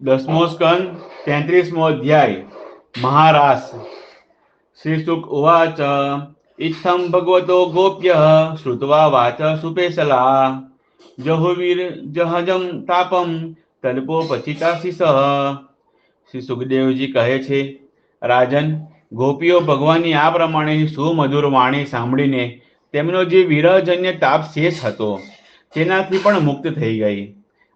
દસમો સ્કંદ 33મો અધ્યાય મહારાસ। શ્રી શુક ઉવાચ ઇત્થં ભગવતો ગોપ્ય શ્રુત્વા વાચ સુપેશલા જહુવીર જહજમ તાપમ તલ્પો પચિતાશિષ। શ્રી સુખદેવજી કહે છે, રાજન, ગોપીઓ ભગવાનની આ પ્રમાણેની સુમધુર વાણી સાંભળીને તેમનો જે વિરહજન્ય તાપ શેષ હતો તેનાથી પણ મુક્ત થઈ ગઈ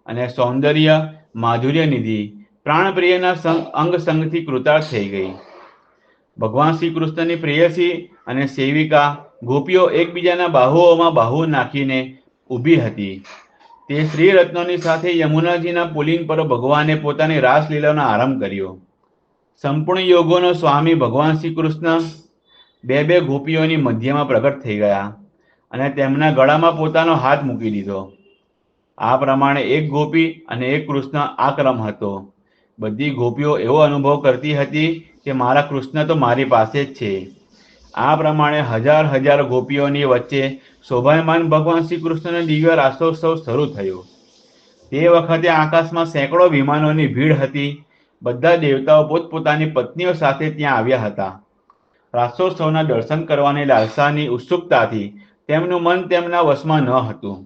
અને સૌંદર્ય માધુર્ય નિધિ પ્રાણપ્રિયના અંગ સંગથી કૃતાર્થ થઈ ગઈ। ભગવાન શ્રી કૃષ્ણની પ્રેયસી અને સેવિકા ગોપીઓ એકબીજાના બાહુઓમાં બાહુ નાખીને ઊભી હતી। તે શ્રી રત્નોની સાથે યમુનાજીના પુલિન પર ભગવાને પોતાની રાસલીલાનો આરંભ કર્યો। સંપૂર્ણ યોગોનો સ્વામી ભગવાન શ્રી કૃષ્ણ બે બે ગોપીઓની મધ્યમાં પ્રગટ થઈ ગયા અને તેમના ગળામાં પોતાનો હાથ મૂકી દીધો। આ પ્રમાણે એક ગોપી અને એક કૃષ્ણ આ ક્રમ હતો। બધી ગોપીઓ એવો અનુભવ કરતી હતી કે મારા કૃષ્ણ તો મારી પાસે જ છે। આ પ્રમાણે હજાર હજાર ગોપીઓની વચ્ચે શોભાયમાન ભગવાન શ્રી કૃષ્ણનો દિવ્ય રાસોત્સવ શરૂ થયો। તે વખતે આકાશમાં સેંકડો વિમાનોની ભીડ હતી। બધા દેવતાઓ પોતપોતાની પત્નીઓ સાથે ત્યાં આવ્યા હતા। રાસોત્સવના દર્શન કરવાની લાલસાની ઉત્સુકતાથી તેમનું મન તેમના વશમાં ન હતું।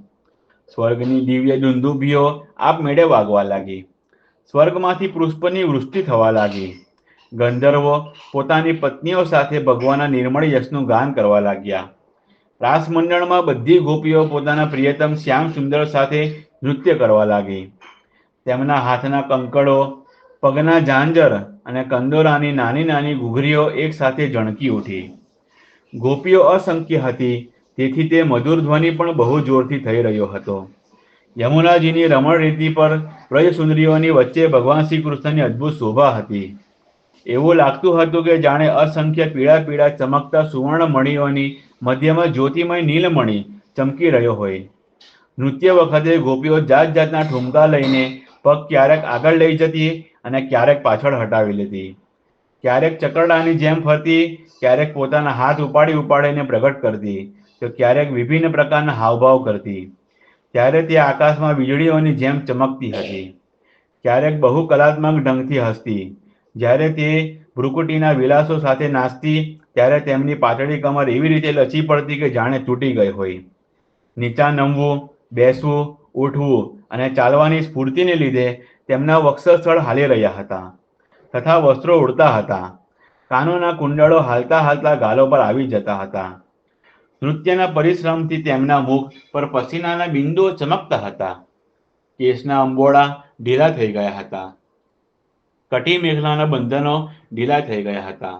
સ્વર્ગની દિવ્ય દુંદુભીઓ આપમેળે વાગવા લાગી। સ્વર્ગમાંથી પુષ્પની વૃષ્ટિ થવા લાગી। ગંધર્વો પોતાની પત્નીઓ સાથે ભગવાનના નિર્મળ યશનું ગાન કરવા લાગ્યા। રાસમંડળમાં બધી ગોપીઓ પોતાના પ્રિયતમ શ્યામ સુંદર સાથે નૃત્ય કરવા લાગી। તેમના હાથના કંકડો, પગના ઝાંઝર અને કંદોરાની નાની નાની ઘૂઘરીઓ એક સાથે ઝણકી ઉઠી। ગોપીઓ અસંખ્ય હતી, તેથી તે મધુર ધ્વનિ પણ બહુ જોરથી થઈ રહ્યો હતો। યમુનાજીની રમણ રીતિ પર વ્રજસુંદરીઓની વચ્ચે ભગવાન શ્રી કૃષ્ણની અદ્ભુત શોભા હતી। એવું લાગતું હતું કે જાણે અસંખ્ય પીળા પીળા ચમકતા સુવર્ણ મણિઓની મધ્યમાં જ્યોતિમય નીલમણિ ચમકી રહ્યો હોય। નૃત્ય વખતે ગોપીઓ જાત જાતના ઠુમકા લઈને પગ ક્યારેક આગળ લઈ જતી અને ક્યારેક પાછળ હટાવી લેતી। ક્યારેક ચકરડાની જેમ ફરતી, ક્યારેક પોતાના હાથ ઉપાડી ઉપાડીને પ્રગટ કરતી, તો ક્યારેક વિભિન્ન પ્રકારના હાવભાવ કરતી। ત્યારે તે આકાશમાં વીજળીઓની જેમ ચમકતી હતી। ક્યારેક બહુ કલાત્મક ઢંગથી હસતી। જ્યારે તે ભ્રુકુટીના વિલાસો સાથે નાચતી ત્યારે તેમની પાતળી કમર એવી રીતે લચી પડતી કે જાણે તૂટી ગઈ હોય। નીચા નમવું, બેસવું, ઉઠવું અને ચાલવાની સ્ફૂર્તિને લીધે તેમના વક્ષસ્થળ હાલી રહ્યા હતા તથા વસ્ત્રો ઉડતા હતા। કાનોના કુંડળો હાલતા હાલતા ગાલો પર આવી જતા હતા। નૃત્યના પરિશ્રમથી તેમના મુખ પર પસીનાના બિંદુઓ ચમકતા હતા। કેસના અંબોડા ઢીલા થઈ ગયા હતા। કટી મેખલાના બંધનો ઢીલા થઈ ગયા હતા।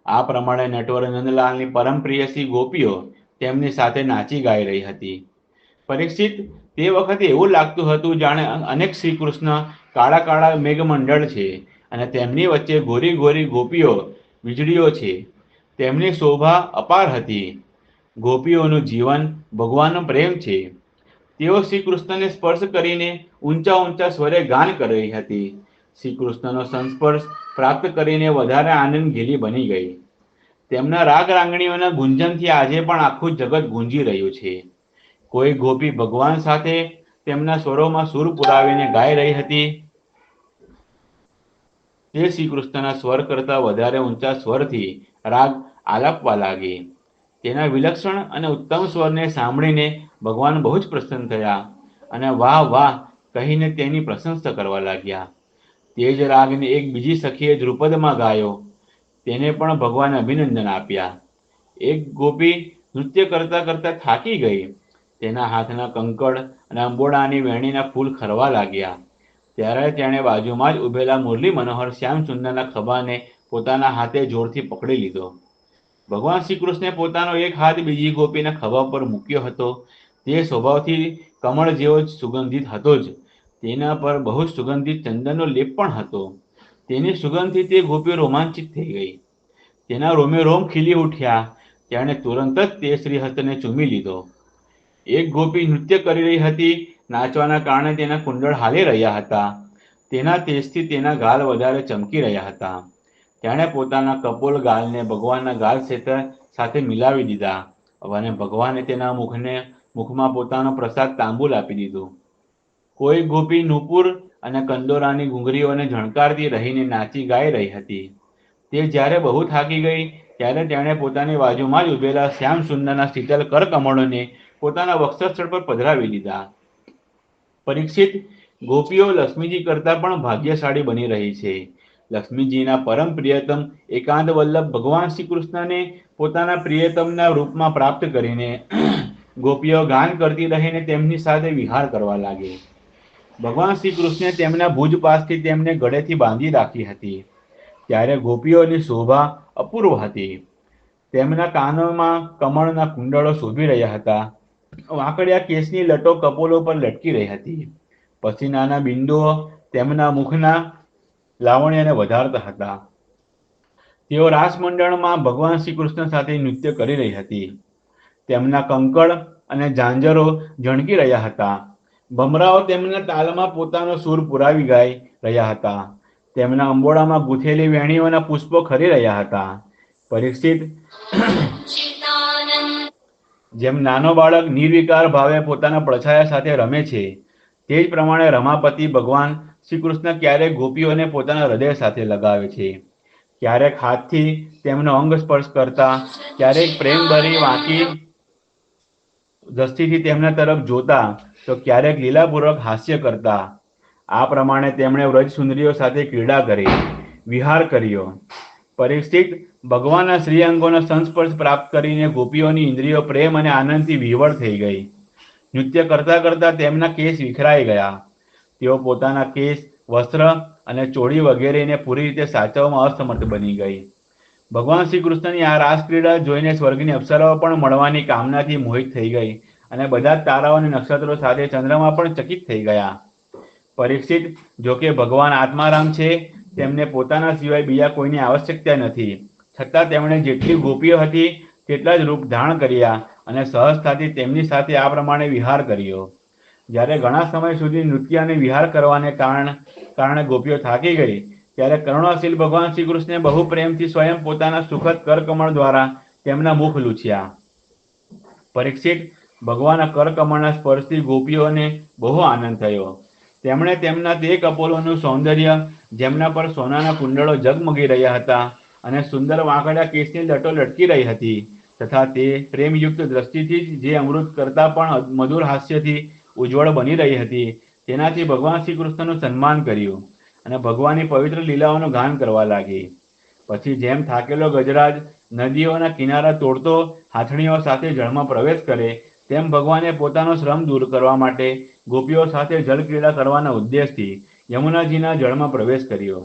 આ પ્રમાણે નટવર નંદલાલની પરમ પ્રિયસી ગોપીઓ તેમની સાથે નાચી ગાઈ રહી હતી। પરીક્ષિત, તે વખતે એવું લાગતું હતું જાણે અનેક શ્રી કૃષ્ણ કાળા કાળા મેઘમંડળ છે અને તેમની વચ્ચે ગોરી ગોરી ગોપીઓ વીજળીઓ છે। તેમની શોભા અપાર હતી। ગોપીઓનું જીવન ભગવાનનો પ્રેમ છે। તેઓ શ્રી કૃષ્ણને સ્પર્શ કરીને ઊંચા ઊંચા સ્વરે ગાન કરી રહી હતી। શ્રી કૃષ્ણનો સંસ્પર્શ પ્રાપ્ત કરીને વધારે આનંદ ઘેલી બની ગઈ। તેમના રાગ રાંગણીઓના ગુંજનથી આજે પણ આખું જગત ગુંજી રહ્યું છે। કોઈ ગોપી ભગવાન સાથે તેમના સ્વરોમાં સૂર પુરાવીને ગાઈ રહી હતી। તે શ્રી કૃષ્ણના સ્વર કરતા વધારે ઊંચા સ્વરથી રાગ આલાપવા લાગી। તેના વિલક્ષણ અને ઉત્તમ સ્વરને સાંભળીને ભગવાન બહુ જ પ્રસન્ન થયા અને વાહ વાહ કહીને તેની પ્રશંસા કરવા લાગ્યા। તે જ રાગને એક બીજી સખીએ ધ્રુપદમાં ગાયો। તેને પણ ભગવાને અભિનંદન આપ્યા। એક ગોપી નૃત્ય કરતા કરતા થાકી ગઈ। તેના હાથના કંકડ અને અંબોડાની વેણીના ફૂલ ખરવા લાગ્યા। ત્યારે તેણે બાજુમાં જ ઉભેલા મુરલી મનોહર શ્યામ સુંદરના ખભાને પોતાના હાથે જોરથી પકડી લીધો। ભગવાન શ્રી કૃષ્ણે પોતાનો એક હાથ બીજી ગોપીના ખભા પર મૂક્યો હતો। તે સ્વભાવથી કમળ જેવો જ સુગંધિત હતો જ। તેના પર બહુ સુગંધિત ચંદનનો લેપ પણ હતો। તેની સુગંધથી તે ગોપીઓ રોમાંચિત થઈ ગઈ। તેના રોમે રોમ ખીલી ઉઠ્યા। તેણે તુરંત જ તે શ્રીહસ્તને ચૂમી લીધો। એક ગોપી નૃત્ય કરી રહી હતી। નાચવાના કારણે તેના કુંડળ હાલી રહ્યા હતા। તેના તેજથી તેના ગાલ વધારે ચમકી રહ્યા હતા। તેણે પોતાના કપોલ ગાલને ભગવાનના ગાલ સાથે મિલાવી દીધા અને ભગવાને તેના મુખમાં પોતાનો પ્રસાદ તાંબુલ આપી દીધું। કોઈ ગોપી નુપુર અને કંદોરાની ઘૂંઘરીઓને ઝણકારતી રહીને નાચી ગાઈ રહી હતી. તે જ્યારે બહુ થાકી ગઈ ત્યારે તેણે પોતાની બાજુમાં જ ઉભેલા શ્યામ સુંદરના શીતલ કરકમળોને પોતાના વક્ષસ્થળ પર પધરાવી દીધા. પરીક્ષિત, ગોપીઓ લક્ષ્મીજી કરતા પણ ભાગ્યશાળી બની રહી છે. લક્ષ્મીજીના પરમ પ્રિયતમ એકાંત વલ્લભ ભગવાન શ્રી કૃષ્ણને પોતાના પ્રિયતમના રૂપમાં પ્રાપ્ત કરીને ગોપીઓ ગાન કરતી રહીને તેમની સાથે વિહાર કરવા લાગી. ભગવાન શ્રી કૃષ્ણે તેમના ભુજ પાસથી તેમને ગળેથી બાંધી રાખી હતી. ત્યારે ગોપીઓની શોભા અપૂર્વ હતી. તેમના કાનોમાં કમળના કુંડળો શોભી રહ્યા હતા. વાંકડિયા કેસની લટો કપોલો પર લટકી રહી હતી. પસીનાના બિંદુઓ તેમના મુખના લાવણ્યને વધારતા હતા. તેઓ રાસમંડળમાં ભગવાન શ્રી કૃષ્ણ સાથે નૃત્ય કરી રહી હતી. તેમના કંકળ અને ઝાંઝરો ઝણકી રહ્યા હતા. ભમરાઓ તેમના તાલમાં પોતાનો સૂર પુરાવી ગાઈ રહ્યા હતા. તેમના અંબોડામાં ગૂંથેલી વેણીઓના પુષ્પો ખરી રહ્યા હતા. પરીક્ષિત, જેમ નાનો બાળક નિર્વિકાર ભાવે પોતાના પડછાયા સાથે રમે છે, તે જ પ્રમાણે રમાપતિ ભગવાન શ્રી કૃષ્ણ ક્યારેક ગોપીઓને પોતાના હૃદય સાથે લગાવે છે. ક્યારેક હાથથી તેમનો અંગ સ્પર્શ કરતા, ક્યારેક પ્રેમભરી વાંકી દ્રષ્ટિથી તેમના તરફ જોતા, તો ક્યારેક લીલાપૂર્વક હાસ્ય કરતા. આ પ્રમાણે તેમણે વ્રજ સુંદરીઓ સાથે ક્રીડા કરી, વિહાર કર્યો. પરીક્ષિત, ભગવાનના શ્રી અંગોનો સંસ્પર્શ પ્રાપ્ત કરીને ગોપીઓની ઇન્દ્રિયો પ્રેમ અને આનંદથી વિહવળ થઈ ગઈ. નૃત્ય કરતા કરતા તેમના કેસ વિખરાઈ ગયા. તેઓ પોતાના કેસ, વસ્ત્ર અને ચોળી વગેરેને પૂરી રીતે સાચવવામાં અસમર્થ બની ગઈ. ભગવાન શ્રી કૃષ્ણની આ રાસક્રીડા જોઈને સ્વર્ગની અપ્સરાઓ પણ મળવાની કામનાથી મોહિત થઈ ગઈ અને બધા જ તારાઓ અને નક્ષત્રો સાથે ચંદ્રમા પણ ચકિત થઈ ગયા. પરીક્ષિત, જોકે ભગવાન આત્મારામ છે, તેમને પોતાના સિવાય બીજા કોઈની આવશ્યકતા નથી. છતાં તેમણે જેટલી ગોપીઓ હતી તેટલા જ રૂપ ધારણ કર્યા અને સહજતાથી તેમની સાથે આ પ્રમાણે વિહાર કર્યો. જ્યારે ઘણા સમય સુધી નૃત્ય અને વિહાર કરવાને કારણે ગોપીઓ થાકી ગઈ, ત્યારે કરુણાશીલ ભગવાન શ્રી કૃષ્ણે બહુ પ્રેમથી સ્વયં પોતાના સુખદ કરકમળ દ્વારા તેમના મુખ લૂછ્યા. પરીક્ષિત, ભગવાનના કરકમળના સ્પર્શથી ગોપીઓને બહુ આનંદ થયો. તેમણે તેમના તે કપોલોનું સૌંદર્ય, જેમના પર સોનાના કુંડળો ઝગમગી રહ્યા હતા અને સુંદર વાંકડા કેસની લટો લટકી રહી હતી, તથા તે પ્રેમયુક્ત દ્રષ્ટિથી જે અમૃત કરતા પણ મધુર હાસ્યથી ઉજ્જવળ બની રહી હતી, તેનાથી ભગવાન શ્રી કૃષ્ણનું સન્માન કર્યું અને ભગવાનની પવિત્ર લીલાઓનું ગાન કરવા લાગી. પછી જેમ થાકેલો ગજરાજ નદીઓના કિનારા તોડતો હાથણીઓ સાથે જળમાં પ્રવેશ કરે, તેમ ભગવાને પોતાનો શ્રમ દૂર કરવા માટે ગોપીઓ સાથે જળક્રીડા કરવાના ઉદ્દેશથી યમુનાજીના જળમાં પ્રવેશ કર્યો.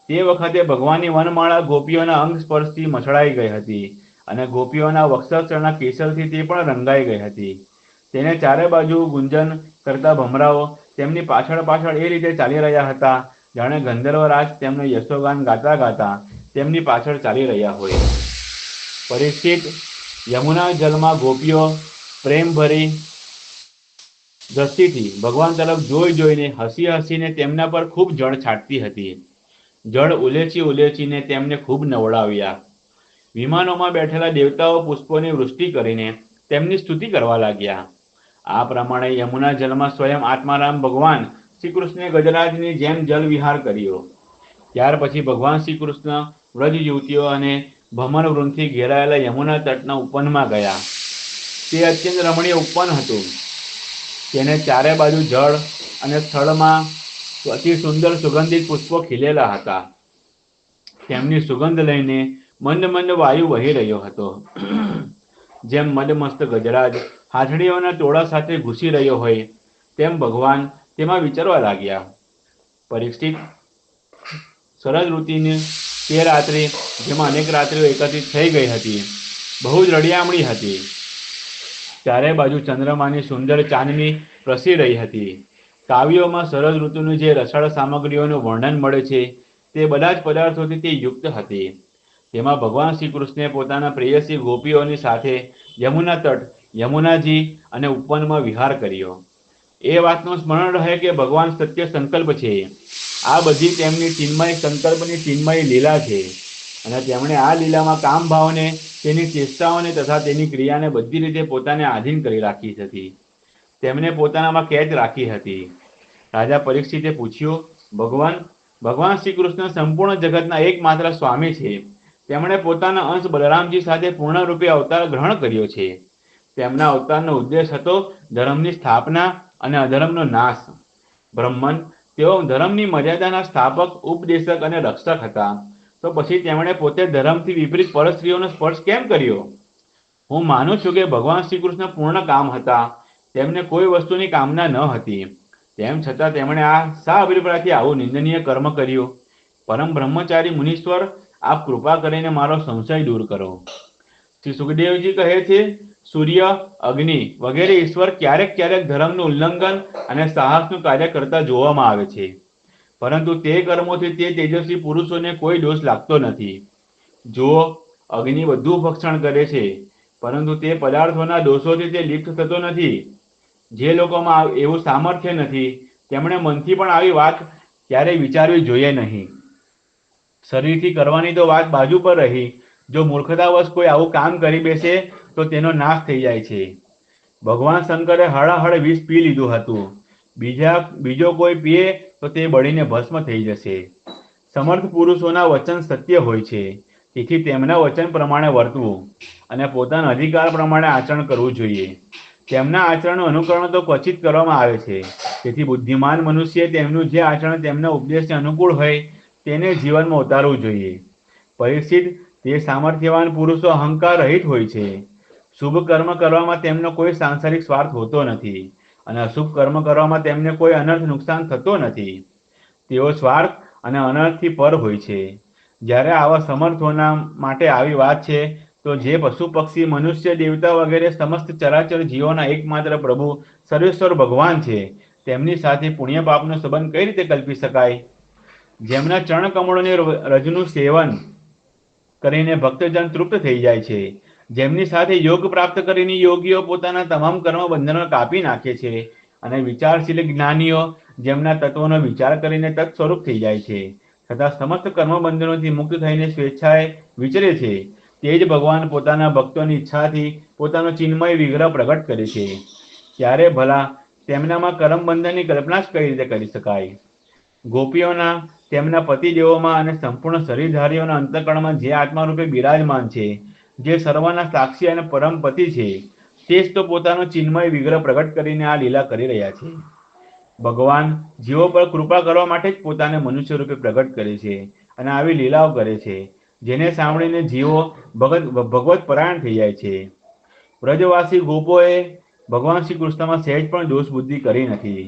તે વખતે ભગવાનની વનમાળા ગોપીઓના અંગ સ્પર્શથી મસળાઈ ગઈ હતી અને ગોપીઓના વક્ષસ્થળના કેસરથી તે પણ રંગાઈ ગઈ હતી. તેને ચારે બાજુ ગુંજન કરતા ભમરાઓ તેમની પાછળ પાછળ એ રીતે ચાલી રહ્યા હતા, જાણે ગંધર્વરાજ તેમનું યશોગાન ગાતા ગાતા તેમની પાછળ ચાલી રહ્યા હોય. પરીક્ષિત, યમુના જલમાં ગોપીઓ પ્રેમભરી દ્રષ્ટિથી ભગવાન તરફ જોઈ જોઈને હસી હસીને તેમના પર ખૂબ જળ છાંટતી હતી. જળ ઉલેચી ઉલેચીને તેમને ખૂબ નવડાવ્યા. વિમાનોમાં બેઠેલા દેવતાઓ પુષ્પોની વૃષ્ટિ કરીને તેમની સ્તુતિ કરવા લાગ્યા. આ પ્રમાણે યમુના જલમાં સ્વયં આત્મારામ ભગવાન શ્રી કૃષ્ણે ગજરાજની જેમ જલ વિહાર કર્યો. ત્યાર પછી ભગવાન શ્રી કૃષ્ણ વ્રજ યુવતીઓ અને ભમર વૃંદથી ઘેરાયેલા યમુના તટના ઉપવનમાં ગયા. તે અત્યંત રમણીય ઉપવન હતું. તેને ચારે બાજુ જળ અને સ્થળમાં અતિ સુંદર સુગંધિત પુષ્પો ખીલેલા હતા. તેમની સુગંધ લઈને મંદ મંદ વાયુ વહી રહ્યો હતો. જેમ મદમસ્ત ગજરાજ હાથડીઓના ટોળા સાથે ઘૂસી રહ્યો હોય, તેમ ભગવાન તેમાં વિચરવા લાગ્યા. પરીક્ષિત, શરદ ઋતુની તે રાત્રિ, જેમાં અનેક રાત્રિઓ એકત્રિત થઈ ગઈ હતી, બહુ જ રડિયામણી હતી. ચારે બાજુ ચંદ્રમાની સુંદર ચાંદની પ્રસરી રહી હતી. કાવ્યોમાં શરદ ઋતુની જે રસાળ સામગ્રીઓનું વર્ણન મળે છે, તે બધા જ પદાર્થોથી તે યુક્ત હતી. તેમાં ભગવાન શ્રી કૃષ્ણે પોતાના પ્રેયસી ગોપીઓની સાથે યમુના તટ, યમુનાજી અને ઉપવનમાં વિહાર કર્યો. એ વાતનું સ્મરણ રહે કે ભગવાન સત્ય સંકલ્પ છે. આ બધી તેમની ચિન્મય સંકલ્પની ચિન્મય લીલા છે અને તેમણે આ લીલામાં કામ ભાવને, તેની ચેષ્ટાઓને તથા તેની ક્રિયાને બધી રીતે પોતાને આધીન કરી રાખી હતી. તેમને પોતાનામાં કેદ રાખી હતી. રાજા પરીક્ષિતે પૂછ્યું, ભગવાન શ્રી કૃષ્ણ સંપૂર્ણ જગતના એકમાત્ર સ્વામી છે. તેમણે પોતાના અંશ બલરામજી સાથે પૂર્ણ રૂપે અવતાર ગ્રહણ કર્યો છે. તેમના અવતારનો ઉદ્દેશ હતો ધર્મની સ્થાપના અને અધર્મનો નાશ. બ્રહ્મન, તેઓ ધર્મની મર્યાદાના સ્થાપક, ઉપદેશક અને રક્ષક હતા. તો પછી તેમણે પોતે ધર્મથી વિપરીત પરસ્ત્રીઓનો સ્પર્શ કેમ કર્યો? હું માનું છું કે ભગવાન શ્રી કૃષ્ણ પૂર્ણ કામ હતા. તેમને કોઈ વસ્તુની કામના ન હતી. તેમ છતાં તેમણે આ શા અભિપ્રાયથી આવું નિંદનીય કર્મ કર્યું? પરમ બ્રહ્મચારી મુનીશ્વર, આપ કૃપા કરીને મારો સંશય દૂર કરો. શ્રી સુખદેવજી કહે છે, સૂર્ય, અગ્નિ વગેરે ઈશ્વર ક્યારેક ક્યારેક ધર્મનું ઉલ્લંઘન અને સાહસનું કાર્ય કરતા જોવામાં આવે છે, પરંતુ તે કર્મોથી તે તેજસ્વી પુરુષોને કોઈ દોષ લાગતો નથી. જુઓ, અગ્નિ બધું ભક્ષણ કરે છે, પરંતુ તે પદાર્થોના દોષોથી તે લિપ્ત થતો નથી. જે લોકોમાં એવું સામર્થ્ય નથી, તેમણે મનથી પણ આવી વાત ક્યારેય વિચારવી જોઈએ નહીં. શરીરથી કરવાની તો વાત બાજુ પર રહી, જો મૂર્ખતાવશ કોઈ આવું કામ કરી બેસે તો તેનો નાશ થઈ જાય છે. ભગવાન શંકરે હળહળ વિષ પી લીધું હતું. બીજો કોઈ પીએ તો તે બળીને ભસ્મ થઈ જશે. સમર્થ પુરુષોના વચન સત્ય હોય છે, તેથી તેમના વચન પ્રમાણે વર્તવું અને પોતાના અધિકાર પ્રમાણે આચરણ કરવું જોઈએ. તેમના આચરણનું અનુકરણ તો ક્વચિત કરવામાં આવે છે, તેથી બુદ્ધિમાન મનુષ્ય તેમનું જે આચરણ તેમના ઉપદેશને અનુકૂળ હોય તેને જીવનમાં ઉતારવું જોઈએ. પરીક્ષિત, તે સામર્થ્યવાન પુરુષો અહંકાર રહિત હોય છે. શુભ કર્મ કરવામાં તેમનો કોઈ સાંસારિક સ્વાર્થ હોતો નથી, અને અશુભ કર્મ કરવામાં તેમને કોઈ અનર્થ નુકસાન થતો નથી. તેઓ સ્વાર્થ અને અનર્થથી પર હોય છે. જ્યારે આવા સમર્થોના માટે આવી વાત છે, તો જે પશુ પક્ષી મનુષ્ય દેવતા વગેરે સમસ્ત ચરાચર જીવોના એકમાત્ર પ્રભુ સર્વેશ્વર ભગવાન છે, તેમની સાથે પુણ્ય પાપનો સંબંધ કઈ રીતે કલ્પી શકાય? જેમના ચરણ કમળોની રજનું સેવન કરીને ભક્તજન તૃપ્ત થઈ જાય છે, જેમની સાથે યોગ પ્રાપ્ત કરીને યોગીઓ પોતાના તમામ કર્મ બંધનો કાપી નાખે છે, અને વિચારશીલ જ્ઞાનીઓ જેમના તત્વોનો વિચાર કરીને તત્ સ્વરૂપ થઈ જાય છે, તથા સમસ્ત કર્મબંધનોથી મુક્ત થઈને સ્વેચ્છાએ વિચરે છે, તે જ ભગવાન પોતાના ભક્તોની ઈચ્છાથી પોતાનો ચિન્મય વિગ્રહ પ્રગટ કરે છે. ત્યારે ભલા તેમનામાં કર્મબંધનની કલ્પના જ કઈ રીતે કરી શકાય? ગોપીઓના, તેમના પતિદેવોમાં અને સંપૂર્ણ શરીરધારીઓના અંતઃકરણમાં જે આત્મા રૂપે બિરાજમાન છે, જે સર્વના સાક્ષી અને પરમ પતિ છે, તે જ તો પોતાનો ચિન્મય વિગ્રહ પ્રગટ કરીને આ લીલા કરી રહ્યા છે. ભગવાન જીવો પર કૃપા કરવા માટે જ પોતાને મનુષ્ય રૂપે પ્રગટ કરે છે અને આવી લીલાઓ કરે છે, જેને સાંભળીને જીવો ભગવત પરાયણ થઈ જાય છે. વ્રજવાસી ગોપોએ ભગવાન શ્રી કૃષ્ણમાં સહેજ પણ દોષ બુદ્ધિ કરી નથી.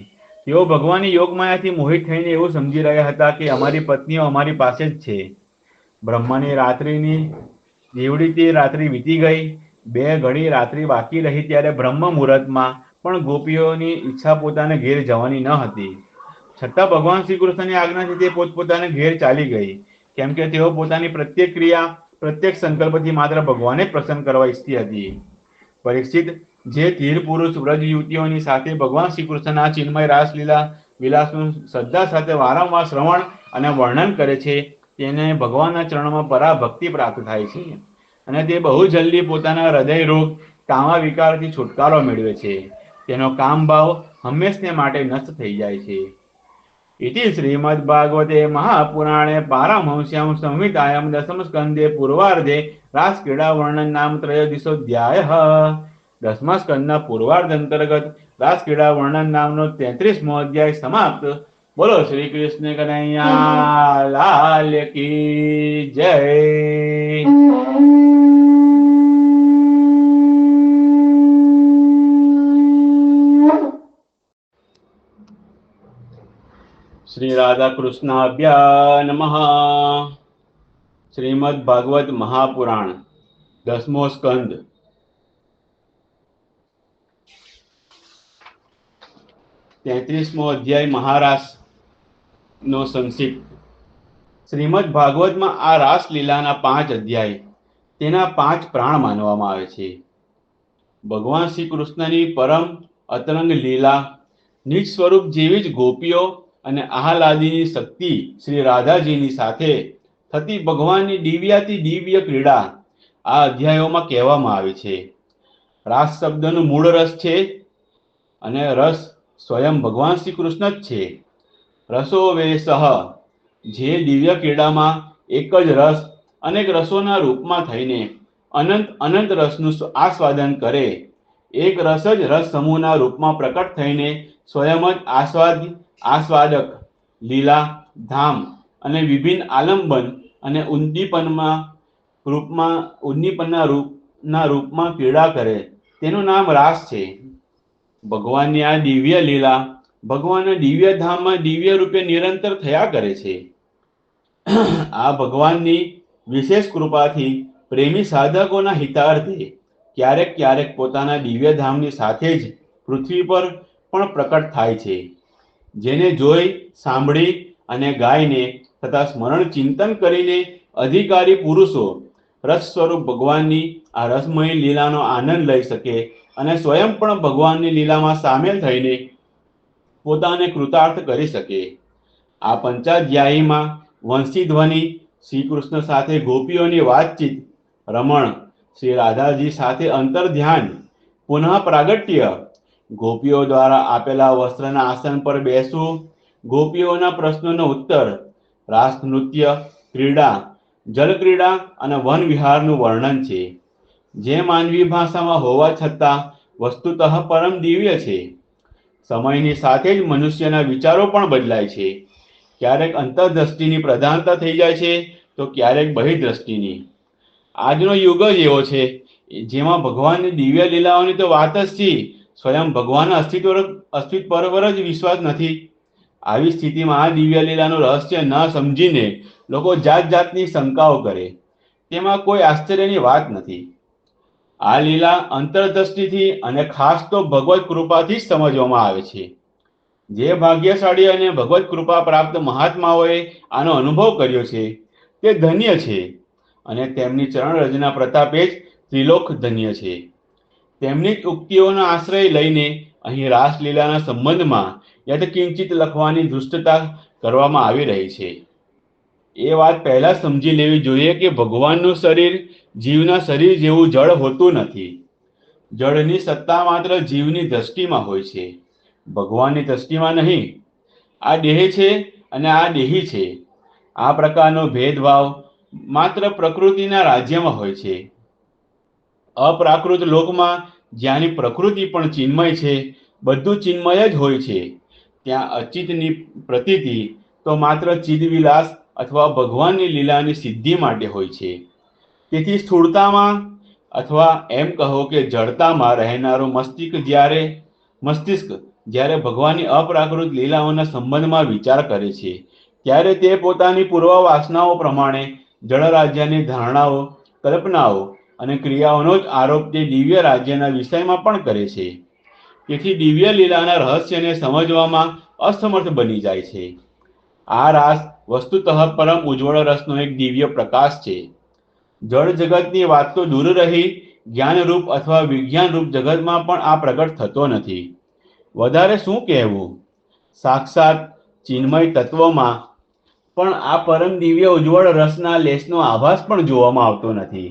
તેઓ ભગવાનની યોગમાયાથી મોહિત થઈને એવું સમજી રહ્યા હતા કે અમારી પત્નીઓ અમારી પાસે જ છે. બ્રહ્માની રાત્રિની દેવડીથી રાત્રિ વીતી ગઈ. 2 ઘડી રાત્રિ બાકી રહી ત્યારે બ્રહ્મ મુહૂર્તમાં પણ ગોપીઓની ઈચ્છા પોતાને ઘેર જવાની ન હતી. છતાં ભગવાન શ્રી કૃષ્ણની આજ્ઞાથી તે પોતપોતાને ઘેર ચાલી ગઈ, કેમ કે તેઓ પોતાની પ્રત્યેક ક્રિયા, પ્રત્યેક સંકલ્પથી માત્ર ભગવાને જ પ્રસન્ન કરવા ઈચ્છતી હતી. પરીક્ષિત, જે ધીર પુરુષ વ્રજ યુવતીઓની સાથે ભગવાન શ્રી કૃષ્ણના ચિન્મય રાસલીલા વિલાસનું શ્રદ્ધા સાથે વારંવાર શ્રવણ અને વર્ણન કરે છે, તેને ભગવાનના ચરણોમાં પરાભક્તિ પ્રાપ્ત થાય છે, અને તે બહુ જલ્દી પોતાના હૃદય રોગ, કામા વિકારથી છુટકારો મેળવે છે. તેનો કામભાવ હંમેશને માટે નષ્ટ થઈ જાય છે. इति श्रीमद्भागवते महापुराणे पारमहंस्यां संहितायां दशम स्कन्धे पूर्वार्धे रासक्रीडा वर्णन नाम त्रयोदशोऽध्यायः. 10મા સ્કંદના પૂર્વાર્ધ અંતર્ગત રાસક્રીડા વર્ણન નામનો 33મો અધ્યાય સમાપ્ત. બોલો શ્રી કૃષ્ણ કનૈયા લાલ કી જય. श्री राधा कृष्णाभ्या नमः. श्रीमद् भागवत महापुराण 10મો સ્કંદ. 33મો અધ્યાય મહારાસ નો સંક્ષિપ્ત. શ્રીમદ્ ભાગવતમાં આ રાસલીલાના 5 અધ્યાય, તેના 5 પ્રાણ માનવામાં આવે છે. ભગવાન શ્રી કૃષ્ણની પરમ અતરંગ લીલા, નિજ સ્વરૂપ જેવી જ ગોપીઓ અને આહલાદીની શક્તિ શ્રી રાધાજીની સાથે થતી ભગવાનની દિવ્યાતિ દિવ્ય ક્રીડા આ અધ્યાયોમાં કહેવામાં આવે છે. રાસ શબ્દનું મૂળ રસ છે, અને રસ સ્વયં ભગવાન શ્રી કૃષ્ણ જ છે. રસો વેસહ, જે દિવ્ય ક્રીડામાં એક જ રસ અનેક રસોના રૂપમાં થઈને અનંત અનંત રસનું આસ્વાદન કરે, એક રસ જ રસ સમૂહના રૂપમાં પ્રકટ થઈને સ્વયં જ આસ્વાદક, લીલા, ધામ અને વિભિન્ન આલંબન અને ઉદ્દીપનના રૂપમાં ક્રીડા કરે, તેનું નામ રાસ છે. ભગવાનની આ દિવ્ય લીલા ભગવાનના દિવ્ય ધામમાં દિવ્ય રૂપે નિરંતર થયા કરે છે. આ ભગવાનની વિશેષ કૃપાથી પ્રેમી સાધકોના હિતાર્થે ક્યારેક ક્યારેક પોતાના દિવ્ય ધામની સાથે જ પૃથ્વી પર પણ પ્રકટ થાય છે. જેને જોઈ, સાંભળી અને ગાઈને તથા સ્મરણ ચિંતન કરીને અધિકારી પુરુષો રસ સ્વરૂપ ભગવાનની આ રસમય લીલાનો આનંદ લઈ શકે અને સ્વયં પણ ભગવાનની લીલામાં સામેલ થઈને પોતાને કૃતાર્થ કરી શકે. આ પંચાધ્યાયીમાં વંશી ધ્વનિ, શ્રી કૃષ્ણ સાથે ગોપીઓની વાતચીત, રમણ, શ્રી રાધાજી સાથે અંતર ધ્યાન, પુનઃ પ્રાગટ્ય, ગોપીઓ દ્વારા આપેલા વસ્ત્રના આસન પર બેસવું, ગોપીઓના પ્રશ્નોનો ઉત્તર, રાસ નૃત્ય, ક્રીડા, જલક્રીડા અને વન વિહારનું વર્ણન છે. જે માનવી ભાષામાં હોવા છતાં વસ્તુતઃ પરમ દિવ્ય છે. સમયની સાથે જ મનુષ્યના વિચારો પણ બદલાય છે. ક્યારેક અંતરદ્રષ્ટિની પ્રધાનતા થઈ જાય છે તો ક્યારેક બહિર્દ્રષ્ટિની. આજનો યુગ જ એવો છે જેમાં ભગવાનની દિવ્ય લીલાઓની તો વાત જ છે, સ્વયં ભગવાનના અસ્તિત્વ પર જ વિશ્વાસ નથી. આવી સ્થિતિમાં આ દિવ્ય લીલાનું રહસ્ય ન સમજીને લોકો જાત જાતની શંકાઓ કરે, તેમાં કોઈ આશ્ચર્યની વાત નથી. આ લીલા અંતરદ્રષ્ટિથી અને ખાસ તો ભગવત કૃપાથી જ સમજવામાં આવે છે. જે ભાગ્યશાળી અને ભગવત કૃપા પ્રાપ્ત મહાત્માઓએ આનો અનુભવ કર્યો છે તે ધન્ય છે અને તેમની ચરણ રજના પ્રતાપે જ ત્રિલોક ધન્ય છે. તેમની જ ઉક્તિઓનો આશ્રય લઈને અહીં રાસલીલાના સંબંધમાં યથકિંચિત લખવાની ધૃષ્ટતા કરવામાં આવી રહી છે. એ વાત પહેલા સમજી લેવી જોઈએ કે ભગવાનનું શરીર જીવના શરીર જેવું જળ હોતું નથી. જળની સત્તા માત્ર જીવની દ્રષ્ટિમાં હોય છે, ભગવાનની દ્રષ્ટિમાં નહીં. આ દેહ છે અને આ દેહી છે. આ પ્રકારનો ભેદભાવ માત્ર પ્રકૃતિના રાજ્યમાં હોય છે. અપ્રાકૃત લોકમાં જ્યાંની પ્રકૃતિ પણ ચિન્મય છે, બધું ચિન્મય જ હોય છે, ત્યાં અચિતની પ્રતીતિ તો માત્ર ચિદવિલાસ અથવા ભગવાનની લીલાની સિદ્ધિ માટે હોય છે. તેથી સ્થૂળતામાં અથવા એમ કહો કે જડતામાં રહેનારું મસ્તિષ્ક જ્યારે ભગવાનની અપ્રાકૃત લીલાઓના સંબંધમાં વિચાર કરે છે ત્યારે તે પોતાની પૂર્વ વાસનાઓ પ્રમાણે જળરાજ્યની ધારણાઓ, કલ્પનાઓ અને ક્રિયાઓનો જ આરોપ તે દિવ્ય રાજ્યના વિષયમાં પણ કરે છે. તેથી દિવ્ય લીલાના રહસ્યને સમજવામાં અસમર્થ બની જાય છે. આ રાસ વસ્તુતઃ પરમ ઉજ્જવળ રસનો એક દિવ્ય પ્રકાશ છે. જળ જગતની વાત તો દૂર રહી, જ્ઞાનરૂપ અથવા વિજ્ઞાનરૂપ જગતમાં પણ આ પ્રગટ થતો નથી. વધારે શું કહેવું, સાક્ષાત ચિન્મય તત્વમાં પણ આ પરમ દિવ્ય ઉજ્જવળ રસના લેશનો આભાસ પણ જોવામાં આવતો નથી.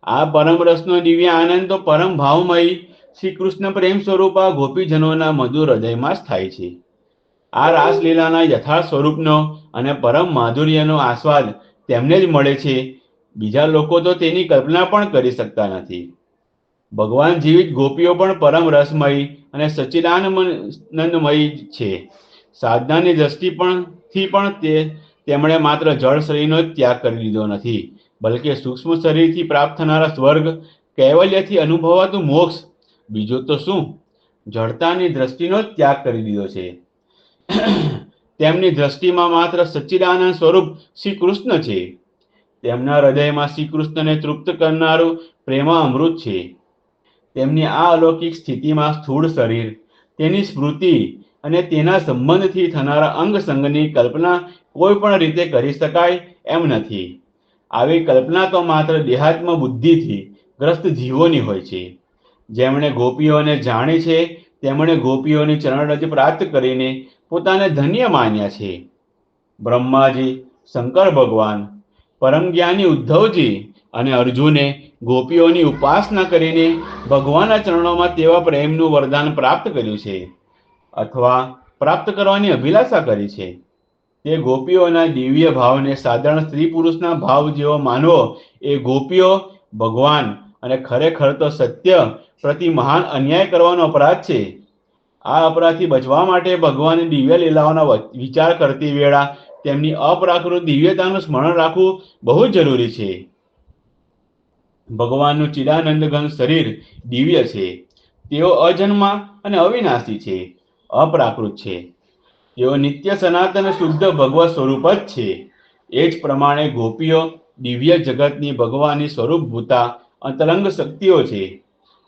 આ પરમ રસનો દિવ્ય આનંદ તો પરમ ભાવમયી શ્રી કૃષ્ણ પ્રેમ સ્વરૂપા ગોપીજનોના મધુર હૃદયમાં જ થાય છે. આ રાસલીલાના યથાર્થ સ્વરૂપનો અને પરમ માધુર્યનો આસ્વાદ તેમને જ મળે છે. બીજા લોકો તો તેની કલ્પના પણ કરી શકતા નથી. ભગવાન જીવિત ગોપીઓ પણ પરમ રસમયી અને સચ્ચિદાનંદમયી છે. સાધનાની દ્રષ્ટિથી પણ તેમણે માત્ર જળ શરીરનો જ ત્યાગ કરી દીધો નથી, બલકે સૂક્ષ્મ શરીરથી પ્રાપ્ત થનારા સ્વર્ગ, કૈવલ્યથી અનુભવાતું મોક્ષ, બીજું તો શું, જડતાની દ્રષ્ટિનો જ ત્યાગ કરી દીધો છે. તેમની દ્રષ્ટિમાં માત્ર સચ્ચિદાનંદ સ્વરૂપ શ્રી કૃષ્ણ છે. તેમના હૃદયમાં શ્રી કૃષ્ણને તૃપ્ત કરનારું પ્રેમ અમૃત છે. તેમની આ અલૌકિક સ્થિતિમાં સ્થૂળ શરીર, તેની સ્મૃતિ અને તેના સંબંધથી થનારા અંગ સંગની કલ્પના કોઈ પણ રીતે કરી શકાય એમ નથી. આવી કલ્પના તો માત્ર દેહાત્મ બુદ્ધિથી ગ્રસ્ત જીવોની હોય છે. જેમણે ગોપીઓને જાણી છે તેમણે ગોપીઓની ચરણરજ પ્રાપ્ત કરીને પોતાને ધન્ય માન્યા છે. બ્રહ્માજી, શંકર ભગવાન, પરમ જ્ઞાની ઉદ્ધવજી અને અર્જુને ગોપીઓની ઉપાસના કરીને ભગવાનના ચરણોમાં તેવા પ્રેમનું વરદાન પ્રાપ્ત કર્યું છે. અથવા પ્રાપ્ત કરવાની અભિલાષા કરી છે. તે ગોપીઓના દિવ્ય ભાવને સાધારણ સ્ત્રી પુરુષના ભાવ જેવો માનવો એ ગોપીઓ, ભગવાન અને ખરેખર તો સત્ય પ્રતિ મહાન અન્યાય કરવાનો અપરાધ છે. આ અપરાધથી બચવા માટે ભગવાનની દિવ્ય લીલાઓના વિચાર કરતી વેળા તેમની અપ્રાકૃત દિવ્યતાનું સ્મરણ રાખવું બહુ જ જરૂરી છે. ભગવાનનું ચિદાનંદ ઘન શરીર દિવ્ય છે. તેઓ અજન્મા અને અવિનાશી છે, અપ્રાકૃત છે. તેઓ નિત્ય સનાતન શુદ્ધ ભગવત સ્વરૂપ જ છે. એ જ પ્રમાણે ગોપીઓ દિવ્ય જગતની ભગવાનની સ્વરૂપભૂતા અંતરંગ શક્તિઓ છે.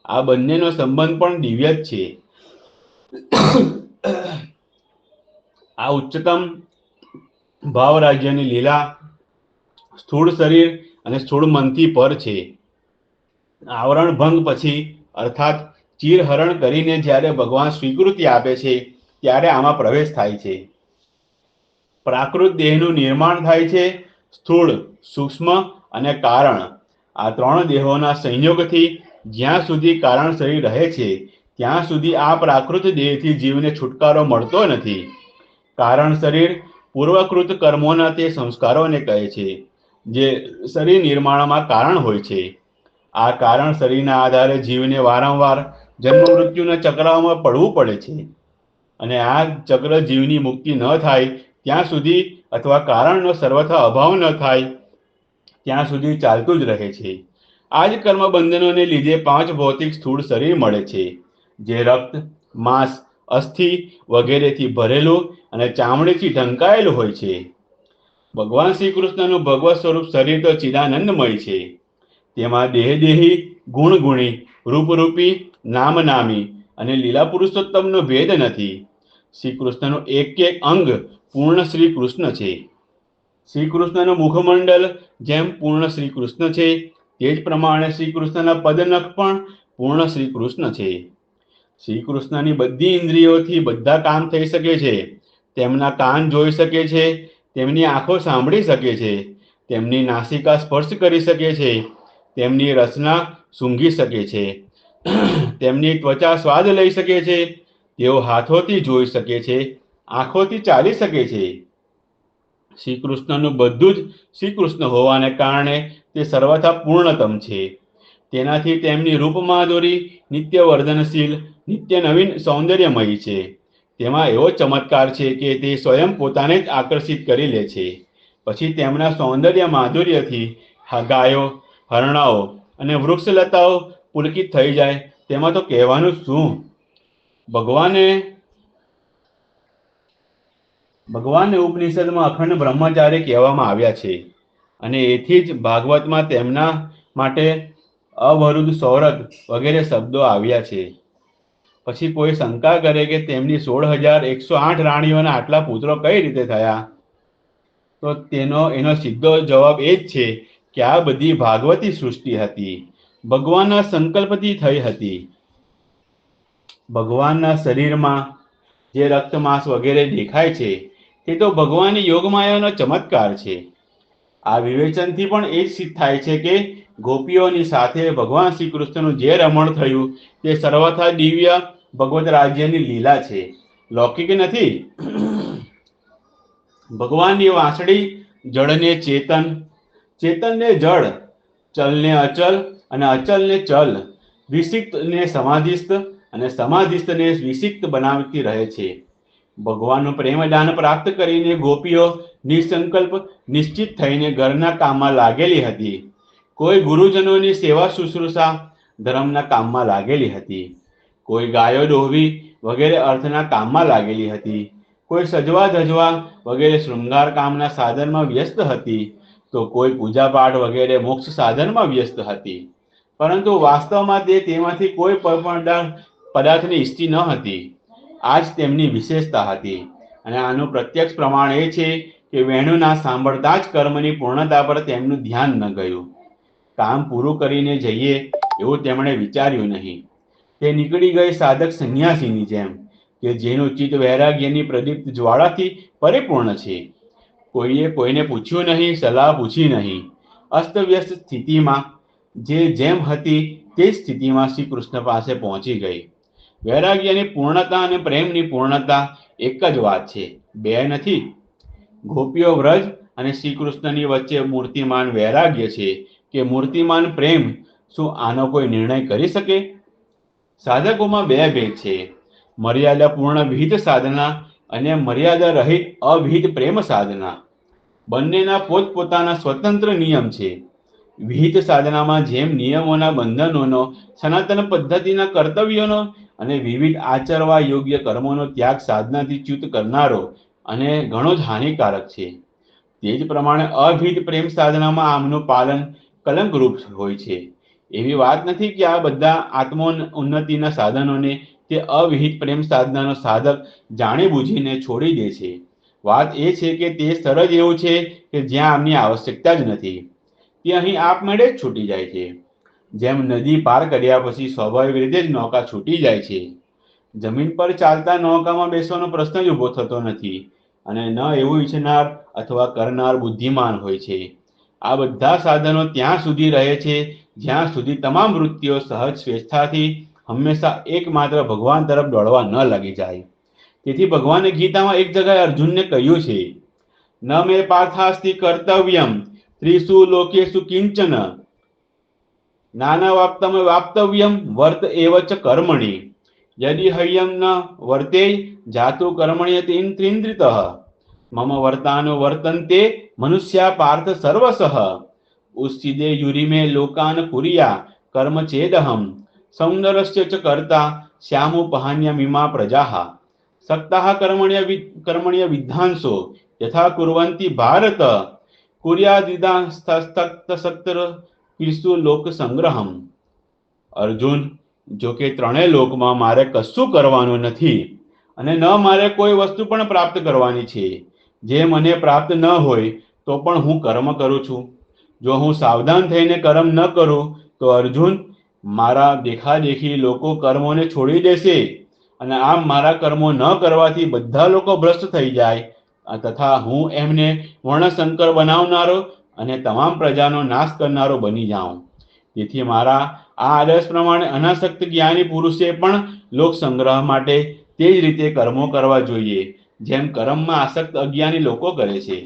આ બંનેનો સંબંધ પણ દિવ્ય જ છે. આ ઉચ્ચતમ ભાવ રાજ્યની લીલા સ્થૂળ શરીર અને સ્થૂળ મનથી પર છે. આવરણ ભંગ પછી અર્થાત ચીરહરણ કરીને જ્યારે ભગવાન સ્વીકૃતિ આપે છે ત્યારે આમાં પ્રવેશ થાય છે. પ્રાકૃત દેહનું નિર્માણ થાય છે. સ્થૂળ, સૂક્ષ્મ અને કારણ આ ત્રણ દેહોના સંયોગથી જ્યાં સુધી કારણ શરીર રહે છે ત્યાં સુધી આ પ્રાકૃત દેહથી જીવને છુટકારો મળતો નથી. કારણ શરીર પૂર્વકૃત કર્મોના તે સંસ્કારોને કહે છે જે શરીર નિર્માણમાં કારણ હોય છે. આ કારણ શરીરના આધારે જીવને વારંવાર જન્મ મૃત્યુના ચક્રમાં પડવું પડે છે અને આ ચક્ર જીવની મુક્તિ ન થાય ત્યાં સુધી અથવા કારણનો સર્વથા અભાવ ન થાય ત્યાં સુધી ચાલતું જ રહે છે. આ જ કર્મ બંધનોને લીધે 5 ભૌતિક સ્થૂળ શરીર મળે છે જે રક્ત, માંસ, અસ્થિ વગેરેથી ભરેલું અને ચામડીથી ઢંકાયેલું હોય છે. ભગવાન શ્રી કૃષ્ણનું ભગવત સ્વરૂપ શરીર તો ચિદાનંદમય છે. તેમાં દેહદેહી, ગુણગુણી, રૂપરૂપી, નામનામી અને લીલા પુરુષોત્તમનો ભેદ નથી. શ્રી કૃષ્ણનું એક એક અંગ પૂર્ણ શ્રી કૃષ્ણ છે. શ્રી કૃષ્ણનું મુખમંડલ જેમ પૂર્ણ શ્રી કૃષ્ણ છે તે જ પ્રમાણે શ્રી કૃષ્ણના પદનખ પણ પૂર્ણ શ્રી કૃષ્ણ છે. શ્રી કૃષ્ણની બધી ઇન્દ્રિયોથી બધા કામ થઈ શકે છે. તેમના કાન જોઈ શકે છે, તેમની આંખો સાંભળી શકે છે, તેમની નાસિકા સ્પર્શ કરી શકે છે, તેમની રચના સૂંઘી શકે છે, તેમની ત્વચા સ્વાદ લઈ શકે છે, તેઓ હાથોથી જોઈ શકે છે, આંખોથી ચાલી શકે છે. શ્રી કૃષ્ણનું બધું જ શ્રી કૃષ્ણ હોવાને કારણે તે સર્વથા પૂર્ણતમ છે. તેનાથી તેમની રૂપમાધુરી નિત્ય વર્ધનશીલ, નિત્ય નવીન સૌંદર્યમયી છે. તેમાં એવો ચમત્કાર છે કે તે સ્વયં પોતાને જ આકર્ષિત કરી લે છે. પછી તેમના સૌંદર્ય માધુર્યથી ગાયો, હરણાઓ અને વૃક્ષલતાઓ પુલકિત થઈ જાય તેમાં તો કહેવાનું શું. ભગવાનને ઉપનિષદમાં અખંડ બ્રહ્મચારી કહેવામાં આવ્યા છે અને એથી જ ભાગવતમાં તેમના માટે અવરુદ્ધ સૌરભ વગેરે શબ્દો આવ્યા છે. પછી કોઈ શંકા કરે કે તેમની 16,108 રાણીઓના આટલા પુત્રો કઈ રીતે થયા, તો એનો સીધો જવાબ એ જ છે કે આ બધી ભાગવતી સૃષ્ટિ હતી, ભગવાનના સંકલ્પથી થઈ હતી. ભગવાનના શરીરમાં જે રક્તમાસ વગેરે દેખાય છે તે તો ભગવાનની યોગમાયાનો ચમત્કાર છે. આ વિવેચનથી પણ એ જ સિદ્ધ થાય છે કે ગોપીઓની સાથે ભગવાન શ્રી કૃષ્ણનું જે રમણ થયું તે સર્વથા દિવ્ય ભગવત રાજ્યની લીલા છે, લૌકિક નથી. ભગવાનની વાંસળી જળને ચેતન, ચેતનને જળ, ચલને અચલ અને અચલને ચલ, વિસિક્તને સમાધિસ્થ અને સમાધિસ્થને વિસિક્ત બનાવતી રહે છે. ભગવાનનું પ્રેમદાન પ્રાપ્ત કરીને ગોપીઓ નિસંકલ્પ નિશ્ચિત થઈને ઘરના કામમાં લાગેલી હતી. કોઈ ગુરુજનોની સેવા શુશ્રૂષા ધર્મના કામમાં લાગેલી હતી, કોઈ ગાયો દોહવી વગેરે અર્થના કામમાં લાગેલી હતી, કોઈ સજવા ધજવા વગેરે શૃંગાર કામના સાધનમાં વ્યસ્ત હતી, તો કોઈ પૂજાપાઠ વગેરે મોક્ષ સાધનમાં વ્યસ્ત હતી. પરંતુ વાસ્તવમાં તેમાંથી કોઈ પદાર્થની ઈચ્છતી ન હતી. આ જ તેમની વિશેષતા હતી અને આનું પ્રત્યક્ષ પ્રમાણ એ છે કે વેણુના સાંભળતા જ કર્મની પૂર્ણતા પર તેમનું ધ્યાન ન ગયું. કામ પૂરું કરીને જઈએ એવું તેમણે વિચાર્યું નહીં. તે નીકળી ગઈ સાધક સંન્યાસીની જેમ કે જેનું ચિત્ત વૈરાગ્યની પ્રદીપ્ત જ્વાળાથી પરિપૂર્ણ છે. કોઈએ કોઈને પૂછ્યું નહીં, સલાહ પૂછી નહીં. અસ્તવ્યસ્ત સ્થિતિમાં જે જેમ હતી તે સ્થિતિમાં શ્રી કૃષ્ણ પાસે પહોંચી ગઈ. વૈરાગ્યની પૂર્ણતા અને પ્રેમની પૂર્ણતા એક જ વાત છે, બે નથી. ગોપીઓ વ્રજ અને શ્રી કૃષ્ણની વચ્ચે મૂર્તિમાન વૈરાગ્ય છે કે મૂર્તિમાન પ્રેમ, શું આનો કોઈ નિર્ણય કરી શકે? સાધકોમાં બે ભેદ છે, મર્યાદા પૂર્ણ વિહિત સાધના અને મર્યાદા રહિત અવિહિત પ્રેમ સાધના. બંનેના પોતપોતાના સ્વતંત્ર નિયમ છે. વિહિત સાધનામાં જેમ નિયમોના બંધનોનો, સનાતન પદ્ધતિના કર્તવ્યોનો અને વિવિધ આચરવા યોગ્ય કર્મોનો ત્યાગ સાધનાથી ચ્યુત કરનારો અને ઘણો જ હાનિકારક છે, તે જ પ્રમાણે અવિહિત પ્રેમ સાધનામાં આમનું પાલન કલંકરૂપ હોય છે. એવી વાત નથી કે આ બધા આત્મોન્નતિના સાધનોને તે અવિહિત પ્રેમ સાધનાનો સાધક જાણી બૂજીને છોડી દે છે. વાત એ છે કે તે સ્તર જ એવું છે કે જ્યાં આમની આવશ્યકતા જ નથી, તે અહીં આપમેળે જ છૂટી જાય છે. જેમ નદી પાર કર્યા પછી સ્વાભાવિક રીતે જ નૌકા છૂટી જાય છે. જમીન પર ચાલતા નૌકામાં બેસવાનો પ્રશ્ન જ ઉભો થતો નથી, અને ન એવું ઈચ્છનાર અથવા કરનાર બુદ્ધિમાન હોય છે. આ બધા સાધનો ત્યાં સુધી રહે છે જ્યાં સુધી તમામ વૃત્તિઓ સહજ સ્વેચ્છાથી હંમેશા એકમાત્ર ભગવાન તરફ દોડવા ન લાગી જાય. તેથી ભગવાને ગીતામાં એક જગ્યાએ અર્જુનને કહ્યું છે, ન મે પાર્થાસ્તિ કર્તવ્યમ ત્રિષુ લોકેષુ કિંચન નાના વાપ્તવ્યમ વર્ત એવ ચ કર્મણી યદિ હયમ ન વર્તે જાતુ કર્મણ્યતિન્દ્રિતઃ મમ વર્તાનો વર્તન્તે મનુષ્યા પાર્થ સર્વસઃ ઉચ્છિદે યુરિમે લોકાન કુર્યા કર્મ ચેદહમ સૌંદરસ્ય ચ કર્તા શ્યામુપહાન્યમિમા પ્રજાઃ સક્તાઃ કર્મણ્ય વિદ્ધાંસો યથા કુર્વન્તિ ભારત કુર્યાદિદાસ્તક્તસક્તર કિસ્તુ લોક સંગ્રહમ. અર્જુન, જો કે ત્રણેય લોકમાં મારે કશું કરવાનું નથી અને ન મારે કોઈ વસ્તુ પણ પ્રાપ્ત કરવાની છે. જે મને પ્રાપ્ત ન હોય તો પણ હું કર્મ કરું છું. જો હું સાવધાન થઈને કર્મ ન કરું તો અર્જુન, મારા દેખાદેખી લોકો કર્મોને છોડી દેશે અને આમ મારા કર્મો ન કરવાથી બધા લોકો ભ્રષ્ટ થઈ જાય તથા હું એમને વર્ણશંકર બનાવનારો અને તમામ પ્રજાનો નાશ કરનારો બની જાઉં. તેથી મારા આ આદર્શ પ્રમાણે અનાસક્ત જ્ઞાની પુરુષે પણ લોક સંગ્રહ માટે તે જ રીતે કર્મો કરવા જોઈએ જેમ કર્મમાં આસક્ત અજ્ઞાની લોકો કરે છે.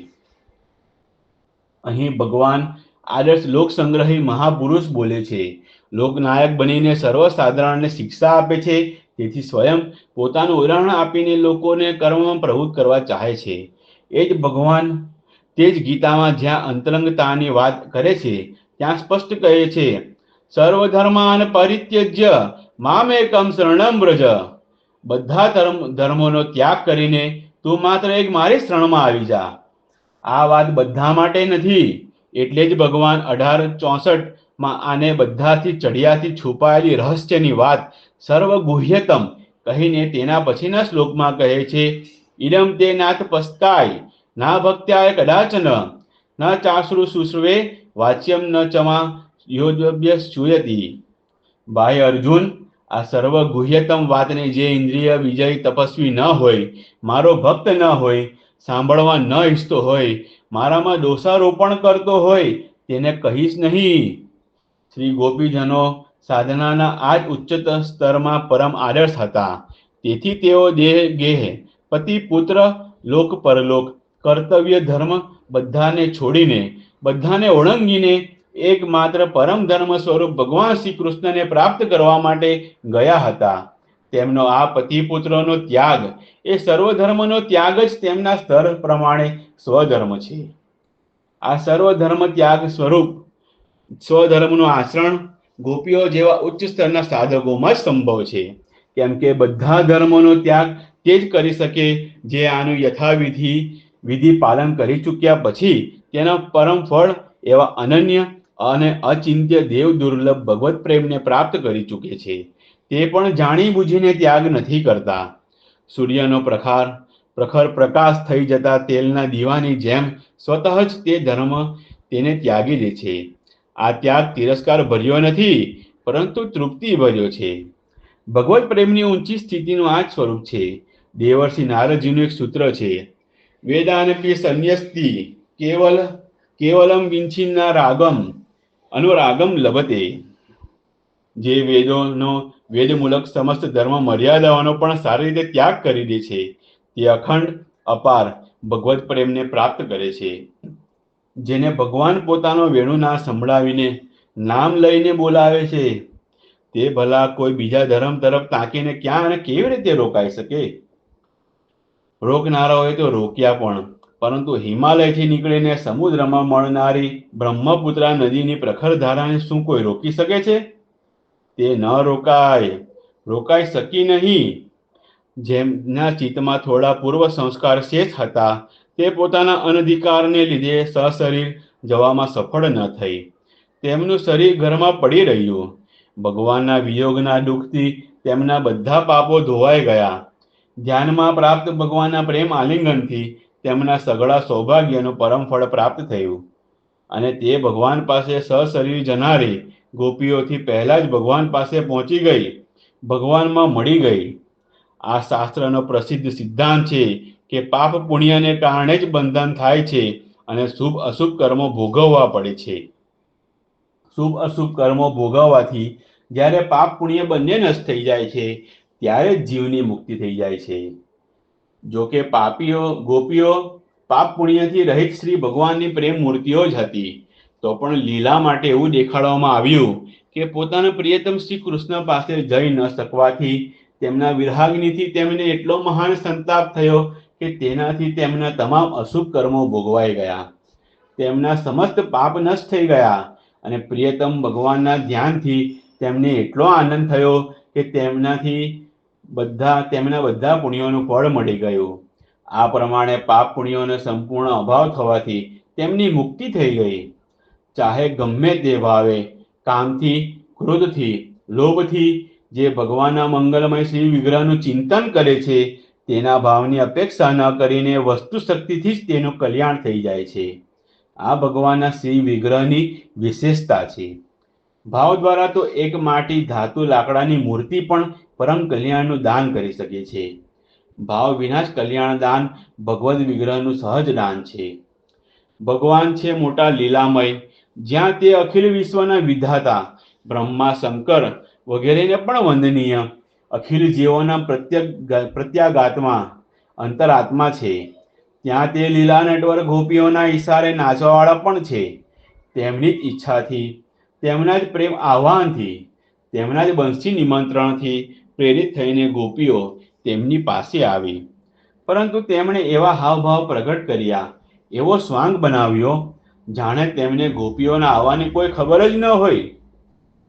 અહીં ભગવાન આદર્શ લોક સંગ્રહી મહાપુરુષ બોલે છે. લોકનાયક બનીને સર્વસાધારણને શિક્ષા આપે છે, તેથી સ્વયં પોતાનું ઉદાહરણ આપીને લોકોને કર્મમાં પ્રવૃત્ત કરવા ચાહે છે. એ જ ભગવાન તે જ ગીતામાં જ્યાં અંતરંગતાની વાત કરે છે ત્યાં સ્પષ્ટ કહે છે, સર્વધર્માન પરિત્યજ્ય મામેકમ શરણમ વ્રજ. બધા ધર્મોનો ત્યાગ કરીને તું માત્ર એક મારી શરણમાં આવી જા. આ વાત બધા માટે નથી, એટલે જ ભગવાન 1864 આને બધાથી ચડિયાથી છુપાયેલી રહસ્યની વાત સર્વગુહ્યતમ કહીને તેના પછીના શ્લોકમાં કહે છે, ઇદમ તે નાથ પસ્તાય ના ભક્ત્યાય કદાચન ન ચાશ્રુ શુશ્રુવે વાચ્યમ ન ચમા યોદ્વ્ય શ્રૂયતિ. ભાઈ અર્જુન, આ સર્વગુહ્યતમ વાતને જે ઇન્દ્રિય વિજય તપસ્વી ન હોય, મારો ભક્ત ન હોય, સાંભળવા ન ઈચ્છતો હોય, મારામાં દોષારોપણ કરતો હોય તેને કહીશ નહીં. શ્રી ગોપીજનો સાધનાના આ જ ઉચ્ચતર સ્તરમાં પરમ આદર્શ હતા. તેથી તેઓ દેહ ગેહ, પતિ પુત્ર, લોક પરલોક, કર્તવ્ય ધર્મ બધાને છોડીને, બધાને ઓળંગીને એકમાત્ર પરમ ધર્મ સ્વરૂપ ભગવાન શ્રી કૃષ્ણને પ્રાપ્ત કરવા માટે ગયા હતા. તેમનો આ પતિ પુત્રનો ત્યાગ એ સર્વધર્મનો ત્યાગ જ તેમના સ્તર પ્રમાણે સ્વધર્મ છે. આ સર્વધર્મ ત્યાગ સ્વરૂપ સ્વધર્મનું આચરણ ગોપીઓ જેવા ઉચ્ચ સ્તરના સાધકોમાં જ સંભવ છે, કેમ કે બધા ધર્મોનો ત્યાગ તે જ કરી શકે જે આનું વિધિ પાલન કરી ચૂક્યા પછી તેના પરમ ફળ એવા અનન્ય અને અચિંત્ય દેવ દુર્લભ ભગવત પ્રેમને પ્રાપ્ત કરી ચૂકે છે. તે પણ જાણી બૂજીને ત્યાગ નથી કરતા. સૂર્યનો પ્રખર પ્રકાશ થઈ જતા તેલના દીવાની જેમ સ્વતઃ જ તે ધર્મ તેને ત્યાગી દે છે. આ ત્યાગ તિરસ્કાર ભર્યો નથી, પરંતુ તૃપ્તિ ભર્યો છે. ભગવત પ્રેમની ઊંચી સ્થિતિનું આ જ સ્વરૂપ છે. દેવર્ષિ નારદજીનું એક સૂત્ર છે, વેદાનપી સંન્યસ્તિ કેવલમ વિંછિન્ના રાગમ અનુરાગમ લભતે. જે વેદમૂલક સમસ્ત ધર્મ મર્યાદાઓનો પણ સારી રીતે ત્યાગ કરી દે છે, તે અખંડ અપાર ભગવત પ્રેમને પ્રાપ્ત કરે છે. જેને ભગવાન પોતાનો વેણુના સંભળાવીને નામ લઈને બોલાવે છે, તે ભલા કોઈ બીજા ધર્મ તરફ તાકીને ક્યાં અને કેવી રીતે રોકાઈ શકે? રોકનારાઓએ તો રોક્યા પણ, પરંતુ હિમાલયથી નીકળીને સમુદ્રમાં મળનારી બ્રહ્મપુત્રા નદીની પ્રખર ધારાને શું કોઈ રોકી શકે છે? તે ન રોકાઈ શકી નહીં. જેમના ચિત્તમાં થોડા પૂર્વ સંસ્કાર શેષ હતા, તે પોતાના અનધિકારને લીધે સશરીર જવામાં સફળ ન થઈ. તેમનું શરીર ઘરમાં પડી રહ્યું. ભગવાનના વિયોગના દુઃખથી તેમના બધા પાપો ધોવાઈ ગયા. ધ્યાનમાં પ્રાપ્ત ભગવાનના પ્રેમ આલિંગનથી તેમના સઘળા સૌભાગ્યનું પરમ ફળ પ્રાપ્ત થયું, અને તે ભગવાન પાસે સશરીર જનારી ગોપીઓથી પહેલા જ ભગવાન પાસે પહોંચી ગઈ, ભગવાનમાં મળી ગઈ. આ શાસ્ત્રનો પ્રસિદ્ધ સિદ્ધાંત છે કે પાપ પુણ્યને કારણે જ બંધન થાય છે અને શુભ અશુભ કર્મો ભોગવવા પડે છે. શુભ અશુભ કર્મો ભોગવવાથી જ્યારે પાપ પુણ્ય બંને નષ્ટ થઈ જાય છે, ત્યારે જ જીવની મુક્તિ થઈ જાય છે. જો કે ગોપીઓ પાપ પુણ્યથી રહિત શ્રી ભગવાનની પ્રેમ મૂર્તિઓ જ હતી, તો પણ લીલા માટે એવું દેખાડવામાં આવ્યું કે પોતાના પ્રિયતમ શ્રી કૃષ્ણ પાસે જઈ ન શકવાથી તેમના વિરહાગ્નિથી તેમને એટલો મહાન સંતાપ થયો કે તેનાથી તેમના તમામ અશુભ કર્મો ભોગવાઈ ગયા. તેમના સમસ્ત પાપ નષ્ટ થઈ ગયા અને પ્રિયતમ ભગવાનના ધ્યાનથી તેમને એટલો આનંદ થયો કે તેમના બધા પુણ્યોનું ફળ મળી ગયું. આ પ્રમાણે પાપ પુણ્યોનો સંપૂર્ણ અભાવ થવાથી તેમની મુક્તિ થઈ ગઈ. ચાહે ગમે તે ભાવે, કામથી, ક્રોધથી, લોભથી જે ભગવાનના મંગલમય શ્રી વિગ્રહનું ચિંતન કરે છે, તેના ભાવની અપેક્ષા ન કરીને વસ્તુ શક્તિથી જ તેનું કલ્યાણ થઈ જાય છે. આ ભગવાનના શ્રી વિગ્રહની વિશેષતા છે. ભાવ દ્વારા તો એક માટી, ધાતુ, લાકડાની મૂર્તિ પણ પરમ કલ્યાણનું દાન કરી શકે છે. ભાવ વિના જ કલ્યાણ દાન ભગવદ વિગ્રહનું સહજ દાન છે. ભગવાન છે મોટા લીલામય, જ્યાં તે અખિલ વિશ્વના વિધાતા બ્રહ્મા, શંકર વગેરેને પણ વંદનીય, અખિલ જીવોના પ્રત્યાગાત્મા અંતરાત્મા છે. ત્યાં તે લીલા નટવર ગોપીઓના ઈશારે નાચવાવાળા પણ છે. તેમની જ ઈચ્છાથી, તેમના જ પ્રેમ આહ્વાનથી, તેમના જ બંસી નિમંત્રણથી પ્રેરિત થઈને ગોપીઓ તેમની પાસે આવી. પરંતુ તેમણે એવા હાવભાવ પ્રગટ કર્યા, એવો સ્વાંગ બનાવ્યો, જાણે તેમને ગોપીઓના આવવાની કોઈ ખબર જ ન હોય.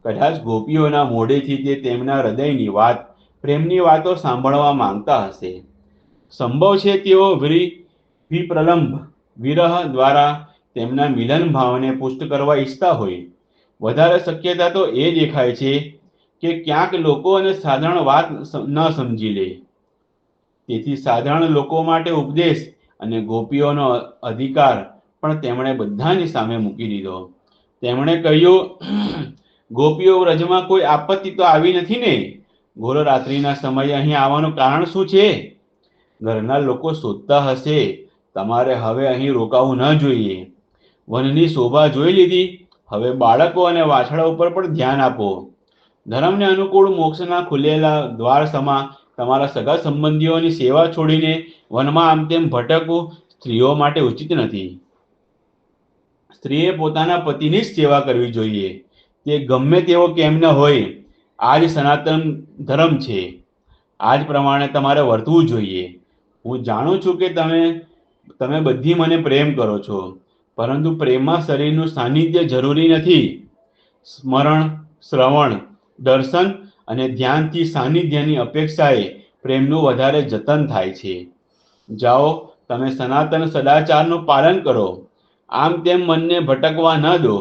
કદાચ ગોપીઓના મોઢેથી તે તેમના હૃદયની વાત, પ્રેમની વાતો સાંભળવા માંગતા હશે. સંભવ છે તેઓ વિપ્રલંબ વિરહ દ્વારા તેમના મિલન ભાવને પુષ્ટ કરવા ઈચ્છતા હોય. વધારે શક્યતા તો એ દેખાય છે કે ક્યાંક લોકો અને સાધારણ વાત ન સમજી લે. તેથી સાધારણ લોકો માટે ઉપદેશ અને ગોપીઓનો અધિકાર પણ તેમણે બધાની સામે મૂકી દીધો. તેમણે કહ્યું, ગોપીઓ વ્રજમાં કોઈ આપત્તિ તો આવી નથી ને? ઘોર રાત્રિના સમયે અહીં આવવાનું કારણ શું છે? ઘરના લોકો શોધતા હશે. તમારે હવે અહીં રોકાવું ન જોઈએ. વનની શોભા જોઈ લીધી, હવે બાળકો અને વાછડા ઉપર પણ ધ્યાન આપો. ધર્મને અનુકૂળ મોક્ષના ખુલેલા દ્વાર સમા તમારા સગા સંબંધીઓની સેવા છોડીને વનમાં આમ તેમ ભટકવું સ્ત્રીઓ માટે ઉચિત નથી. સ્ત્રીએ પોતાના પતિની જ સેવા કરવી જોઈએ, તે ગમે તેવો કેમ ન હોય. આ જ સનાતન ધર્મ છે. આ જ પ્રમાણે તમારે વર્તવું જોઈએ. હું જાણું છું કે તમે બધી મને પ્રેમ કરો છો, પરંતુ પ્રેમમાં શરીરનું સાનિધ્ય જરૂરી નથી. સ્મરણ, શ્રવણ, દર્શન અને ધ્યાનથી સાનિધ્યની અપેક્ષાએ પ્રેમનું વધારે જતન થાય છે. જાઓ, તમે સનાતન સદાચારનું પાલન કરો. આમ તેમ મનને ભટકવા ન દો.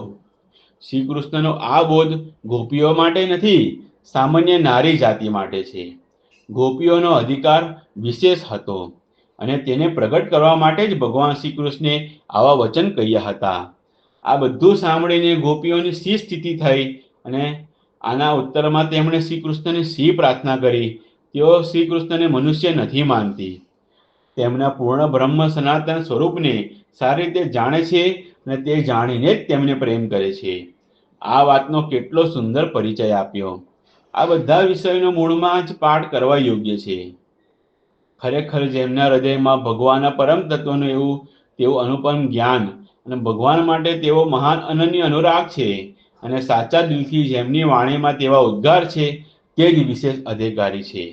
શ્રી કૃષ્ણનો આ બોધ ગોપીઓ માટે નથી, સામાન્ય નારી જાતિ માટે છે. ગોપીઓનો અધિકાર વિશેષ હતો અને તેને પ્રગટ કરવા માટે જ ભગવાન શ્રી કૃષ્ણે આવા વચન કહ્યા હતા. આ બધું સાંભળીને ગોપીઓની શી સ્થિતિ થઈ અને આના ઉત્તરમાં તેમણે શ્રી કૃષ્ણને શી પ્રાર્થના કરી? તેઓ શ્રી કૃષ્ણને મનુષ્ય નથી માનતી. તેમના પૂર્ણ બ્રહ્મ સનાતન સ્વરૂપને સારી રીતે જાણે છે અને તે જાણીને જ તેમને પ્રેમ કરે છે. આ વાતનો કેટલો સુંદર પરિચય આપ્યો. આ બધા વિષયોનો મૂળમાં જ પાઠ કરવા યોગ્ય છે. ખરેખર જેમના હૃદયમાં ભગવાનના પરમ તત્વનું તેવું અનુપમ જ્ઞાન અને ભગવાન માટે તેવો મહાન અનન્ય અનુરાગ છે અને સાચા દિલથી જેમની વાણીમાં તેવા ઉદ્ગાર છે તે જ વિશેષ અધિકારી છે.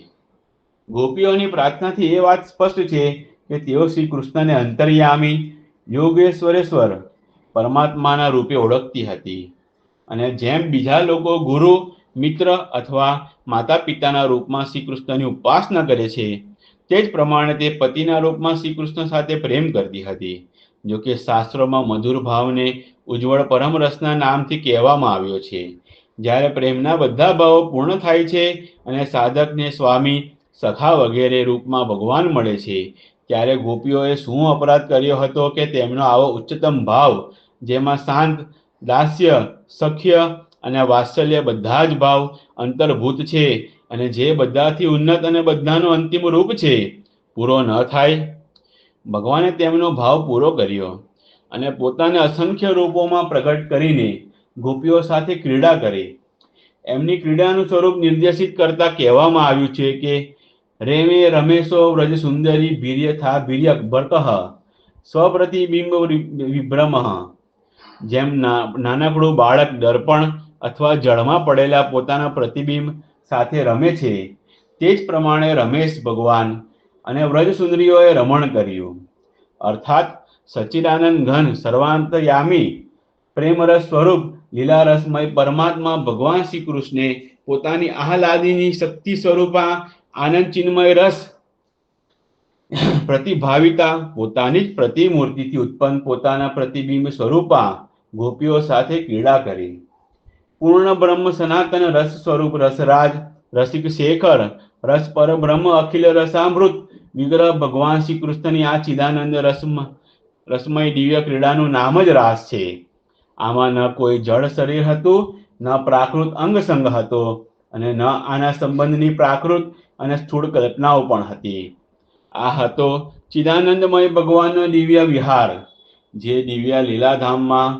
ગોપીઓની પ્રાર્થનાથી એ વાત સ્પષ્ટ છે કે તેઓ શ્રી કૃષ્ણને અંતર્યામી યોગેશ્વરેશ્વર પરમાત્માના રૂપે ઓળખતી હતી અને જેમ બીજા લોકો ગુરુ, મિત્ર અથવા માતા પિતાના રૂપમાં શ્રી કૃષ્ણની ઉપાસના કરે છે તે જ પ્રમાણે તે પતિના રૂપમાં શ્રી કૃષ્ણ સાથે પ્રેમ કરતી હતી. જો કે શાસ્ત્રોમાં મધુર ભાવને ઉજ્જવળ પરમ રસના નામથી કહેવામાં આવ્યો છે. જ્યારે પ્રેમના બધા ભાવો પૂર્ણ થાય છે અને સાધકને સ્વામી, સખા વગેરે રૂપમાં ભગવાન મળે છે ત્યારે ગોપીઓએ શું અપરાધ કર્યો હતો કે તેમનો આવો ઉચ્ચતમ ભાવ, જેમાં શાંત, દાસ્ય, સખ્ય અને વાત્સલ્ય બધા જ ભાવ અંતર્ભૂત છે અને જે બધાથી ઉન્નત અને બધાનું અંતિમ રૂપ છે, પૂરો ન થાય. ભગવાને તેમનો ભાવ પૂરો કર્યો અને પોતાને અસંખ્ય રૂપોમાં પ્રગટ કરીને ગોપીઓ સાથે ક્રીડા કરી. એમની ક્રીડાનું સ્વરૂપ નિર્દેશિત કરતા કહેવામાં આવ્યું છે કે રેમે રમેશો વ્રજ સુંદરી ભીર્યથા ભીર્ય ભરતઃ સ્વપ્રતિબિંબ વિભ્રમ. જેમ નાનકડું બાળક દર્પણ અથવા જળમાં પડેલા પોતાના પ્રતિબિંબ સાથે રમે છે તે જ પ્રમાણે રમેશ ભગવાન અને વ્રજ સુંદરીઓએ રમણ કર્યું. અર્થાત સચ્ચિદાનંદ ઘન સર્વાંતયામી પ્રેમરસ સ્વરૂપ લીલારસમય પરમાત્મા ભગવાન શ્રી કૃષ્ણે પોતાની આહલાદીની શક્તિ સ્વરૂપા આનંદ ચિન્મય રસ પ્રતિભાવિતા પોતાની જ પ્રતિમૂર્તિથી ઉત્પન્ન પોતાના પ્રતિબિંબ સ્વરૂપા ગોપીઓ સાથે ક્રીડા કરી. પૂર્ણ બ્રહ્મ સનાતન રસ સ્વરૂપ રસરાજ રસિક શેખર રસ પર બ્રહ્મ અખિલ રસામૃત વિગ્રહ ભગવાન શ્રી કૃષ્ણની આ ચિદાનંદ રસમય દિવ્ય ક્રીડાનું નામ જ રાસ છે. આમાં ન કોઈ જળ શરીર હતું, ન પ્રાકૃત અંગ સંગ હતો અને ન આના સંબંધની પ્રાકૃત અને સ્થૂળ કલ્પનાઓ પણ હતી. આ હતો ચિદાનંદમય ભગવાનનો દિવ્ય વિહાર, જે દિવ્ય લીલાધામમાં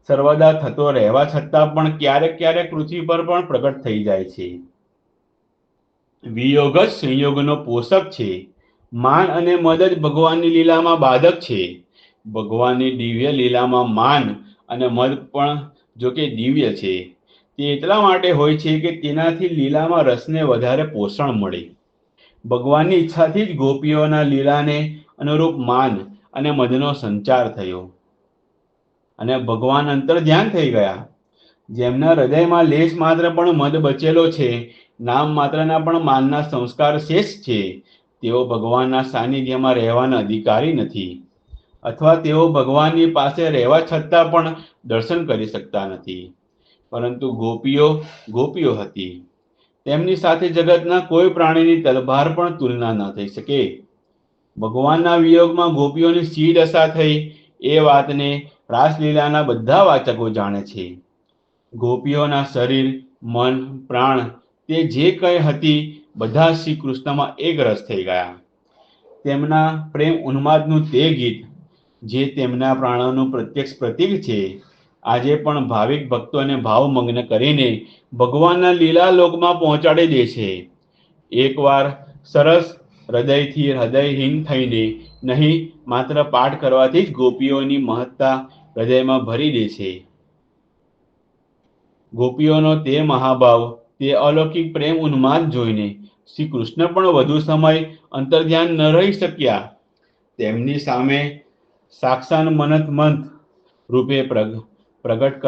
સર્વદા થતો રહેવા છતાં પણ ક્યારેક ક્યારેક પૃથ્વી પર પણ પ્રગટ થઈ જાય છે. વિયોગ જ સંયોગનો પોષક છે. માન અને મદ જ ભગવાનની લીલામાં બાધક છે. ભગવાનની દિવ્ય લીલામાં માન અને મદ પણ જો કે દિવ્ય છે તે એટલા માટે હોય છે કે તેનાથી લીલામાં રસને વધારે પોષણ મળે. ભગવાનની ઈચ્છાથી જ ગોપીઓના લીલાને અનુરૂપ માન અને મદનો સંચાર થયો અને ભગવાન અંતર ધ્યાન થઈ ગયા. જેમના હૃદયમાં લેશ માત્ર પણ મદ બચેલો છે, નામ માત્રના પણ માનના સંસ્કાર શેષ છે, તેઓ ભગવાનના સાનિધ્યમાં રહેવાના અધિકારી નથી અથવા તેઓ ભગવાનની પાસે રહેવા છતાં પણ દર્શન કરી શકતા નથી. પરંતુ ગોપીઓ હતી. તેમની સાથે જગતના કોઈ પ્રાણીની તલભાર પણ તુલના ન થઈ શકે. ભગવાનના વિયોગમાં ગોપીઓની સી દશા થઈ એ વાતને રાસલીલાના બધા વાચકો જાણે છે. ગોપીઓના શરીર, મન, પ્રાણ તે જે કંઈ હતી બધા શ્રી કૃષ્ણમાં એક રસ થઈ ગયા. તેમના પ્રેમ ઉન્માદનું તે ગીત, જે તેમના પ્રાણોનું પ્રત્યક્ષ પ્રતીક છે, આજે પણ ભાવિક ભક્તોને ભાવમગ્ન કરીને ભગવાનના લીલા લોકમાં પહોંચાડી દે છે. એકવાર સરસ હૃદયથી હૃદયહીન થઈને નહીં, માત્ર પાઠ કરવાથી જ ગોપીઓની મહત્તા હૃદયમાં ભરી દે છે. ગોપીઓનો તે મહાભાવ, તે અલૌકિક પ્રેમ ઉન્માદ જોઈને શ્રી કૃષ્ણ પણ વધુ સમય અંતર્ધ્યાન ન રહી શક્યા. તેમની સામે સાક્ષાત મનંત રૂપે પ્રગટ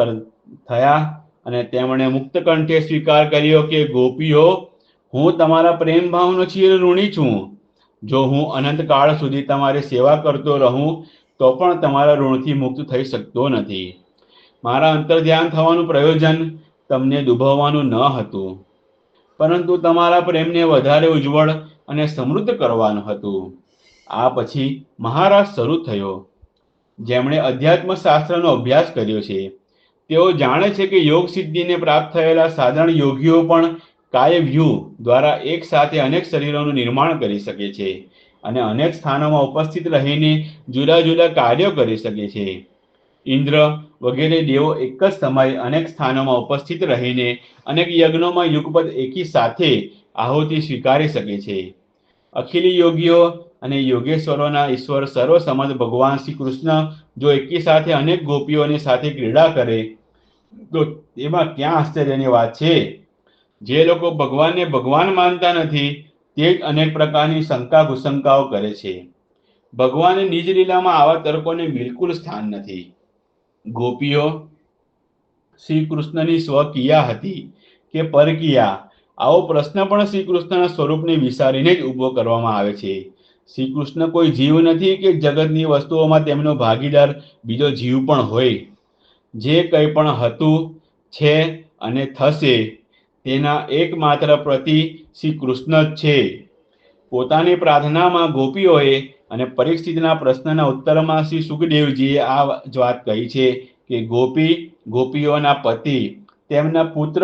થયા અને તેમણે મુક્ત કંઠે સ્વીકાર કર્યો કે ગોપીઓ, હું તમારા પ્રેમ ભાવનો ચિર ઋણી છું. જો હું અનંત કાળ સુધી તમારી સેવા કરતો રહું તો પણ તમારા ઋણથી મુક્ત થઈ શકતો નથી. મારા અંતર્ધ્યાન થવાનું પ્રયોજન તમને દુભવવાનું ન હતું, પરંતુ તમારા પ્રેમને વધારે ઉજ્જવળ અને સમૃદ્ધ કરવાનું હતું. આ પછી મહારાજ શરૂ થયો. જેમણે અધ્યાત્મ શાસ્ત્રનો અભ્યાસ કર્યો છે તેઓ જાણે છે કે યોગ સિદ્ધિને પ્રાપ્ત થયેલા સાધારણ યોગીઓ પણ કાયવ્યૂહ દ્વારા એક સાથે અનેક શરીરોનું નિર્માણ કરી શકે છે અને અનેક સ્થાનોમાં ઉપસ્થિત રહીને જુદા જુદા કાર્યો કરી શકે છે. ઇન્દ્ર વગેરે દેવો એક જ સમયે અનેક સ્થાનોમાં ઉપસ્થિત રહીને અનેક યજ્ઞોમાં યુગપદ એકી સાથે આહુતિ સ્વીકારી શકે છે. અખિલ યોગીઓ અને યોગેશ્વરોના ઈશ્વર સર્વસમદ ભગવાન શ્રી કૃષ્ણ જો એકી સાથે અનેક ગોપીઓની સાથે ક્રીડા કરે તો એમાં ક્યાં આશ્ચર્યની વાત છે? જે લોકો ભગવાનને ભગવાન માનતા નથી તે જ અનેક પ્રકારની શંકા કુશંકાઓ કરે છે. ભગવાને નિજ લીલામાં આવા તર્કોને બિલકુલ સ્થાન નથી. ગોપીઓ શ્રી કૃષ્ણની સ્વકિયા હતી કે પરકિયા, આવો પ્રશ્ન પણ શ્રી કૃષ્ણના સ્વરૂપને વિચારીને જ ઊભો કરવામાં આવે છે. શ્રી કૃષ્ણ કોઈ જીવ નથી કે જગતની વસ્તુઓમાં તેમનો ભાગીદાર બીજો જીવ પણ હોય. જે કંઈ પણ હતું, છે અને થશે તેના એકમાત્ર પ્રતિ શ્રી કૃષ્ણ જ છે. પોતાની પ્રાર્થનામાં ગોપીઓએ અને પરીક્ષિતના પ્રશ્નના ઉત્તરમાં શ્રી સુખદેવજીએ આ જ વાત કહી છે કે ગોપીઓના પતિ, તેમના પુત્ર,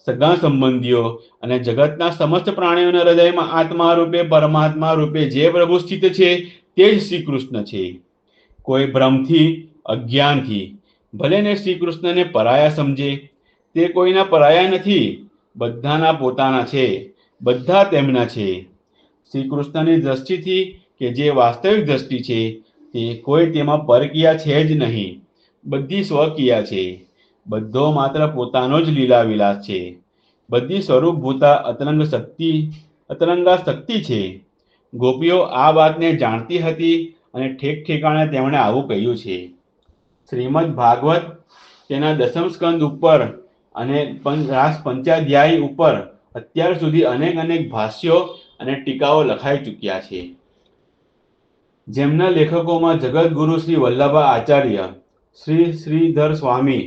સગા સંબંધીઓ અને જગતના સમસ્ત પ્રાણીઓના હૃદયમાં આત્મા રૂપે પરમાત્મા રૂપે જે પ્રભુ સ્થિત છે તે જ શ્રી કૃષ્ણ છે. કોઈ ભ્રમથી, અજ્ઞાનથી ભલે ને શ્રી કૃષ્ણને પરાયા સમજે, તે કોઈના પરાયા નથી, બધાના પોતાના છે, બધા તેમના છે. શ્રી કૃષ્ણની દ્રષ્ટિથી કે જે વાસ્તવિક દ્રષ્ટિ છે તે કોઈ તેમાં પરકિયા છે જ નહીં, બધી સ્વકિયા છે. બધો માત્ર પોતાનો જ લીલા વિલાસ છે. બધી સ્વરૂપભૂતા અતરંગા શક્તિ છે. ગોપીઓ આ વાતને જાણતી હતી અને ઠેક ઠેકાણે તેમણે આવું કહ્યું છે. શ્રીમદ ભાગવત તેના દસમ સ્કંદ ઉપર અને રાસ પંચાધ્યાયી ઉપર અત્યાર સુધી અનેક ભાષ્યો અને ટીકાઓ લખાઈ ચૂક્યા છે. જેમના લેખકોમાં જગતગુરુ શ્રી વલ્લભા આચાર્ય, શ્રી શ્રીધર સ્વામી,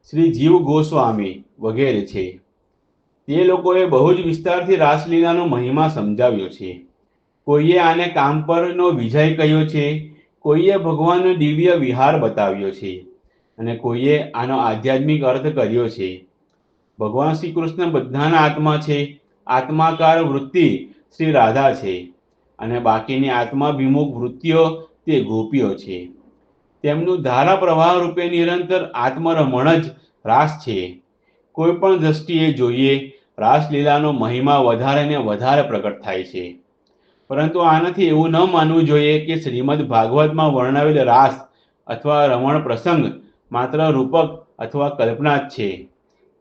શ્રી જીવ ગોસ્વામી વગેરે છે. તે લોકોએ બહુ જ વિસ્તારથી રાસલીલાનો મહિમા સમજાવ્યો છે. કોઈએ આને કામ પરનો વિજય કહ્યો છે, કોઈએ ભગવાનનો દિવ્ય વિહાર બતાવ્યો છે અને કોઈએ આનો આધ્યાત્મિક અર્થ કર્યો છે. ભગવાન શ્રી કૃષ્ણ બધાના આત્મા છે. આત્માકાર વૃત્તિ શ્રી રાધા છે અને બાકીની આત્માભિમુખ વૃત્તિઓ તે ગોપીઓ છે. તેમનું ધારા પ્રવાહ રૂપે નિરંતર આત્મરમણ જ રાસ છે. કોઈ પણ દ્રષ્ટિએ જોઈએ રાસલીલાનો મહિમા વધારે ને વધારે પ્રગટ થાય છે. પરંતુ આનાથી એવું ન માનવું જોઈએ કે શ્રીમદ ભાગવતમાં વર્ણવેલ રાસ અથવા રમણ પ્રસંગ માત્ર રૂપક અથવા કલ્પના જ છે.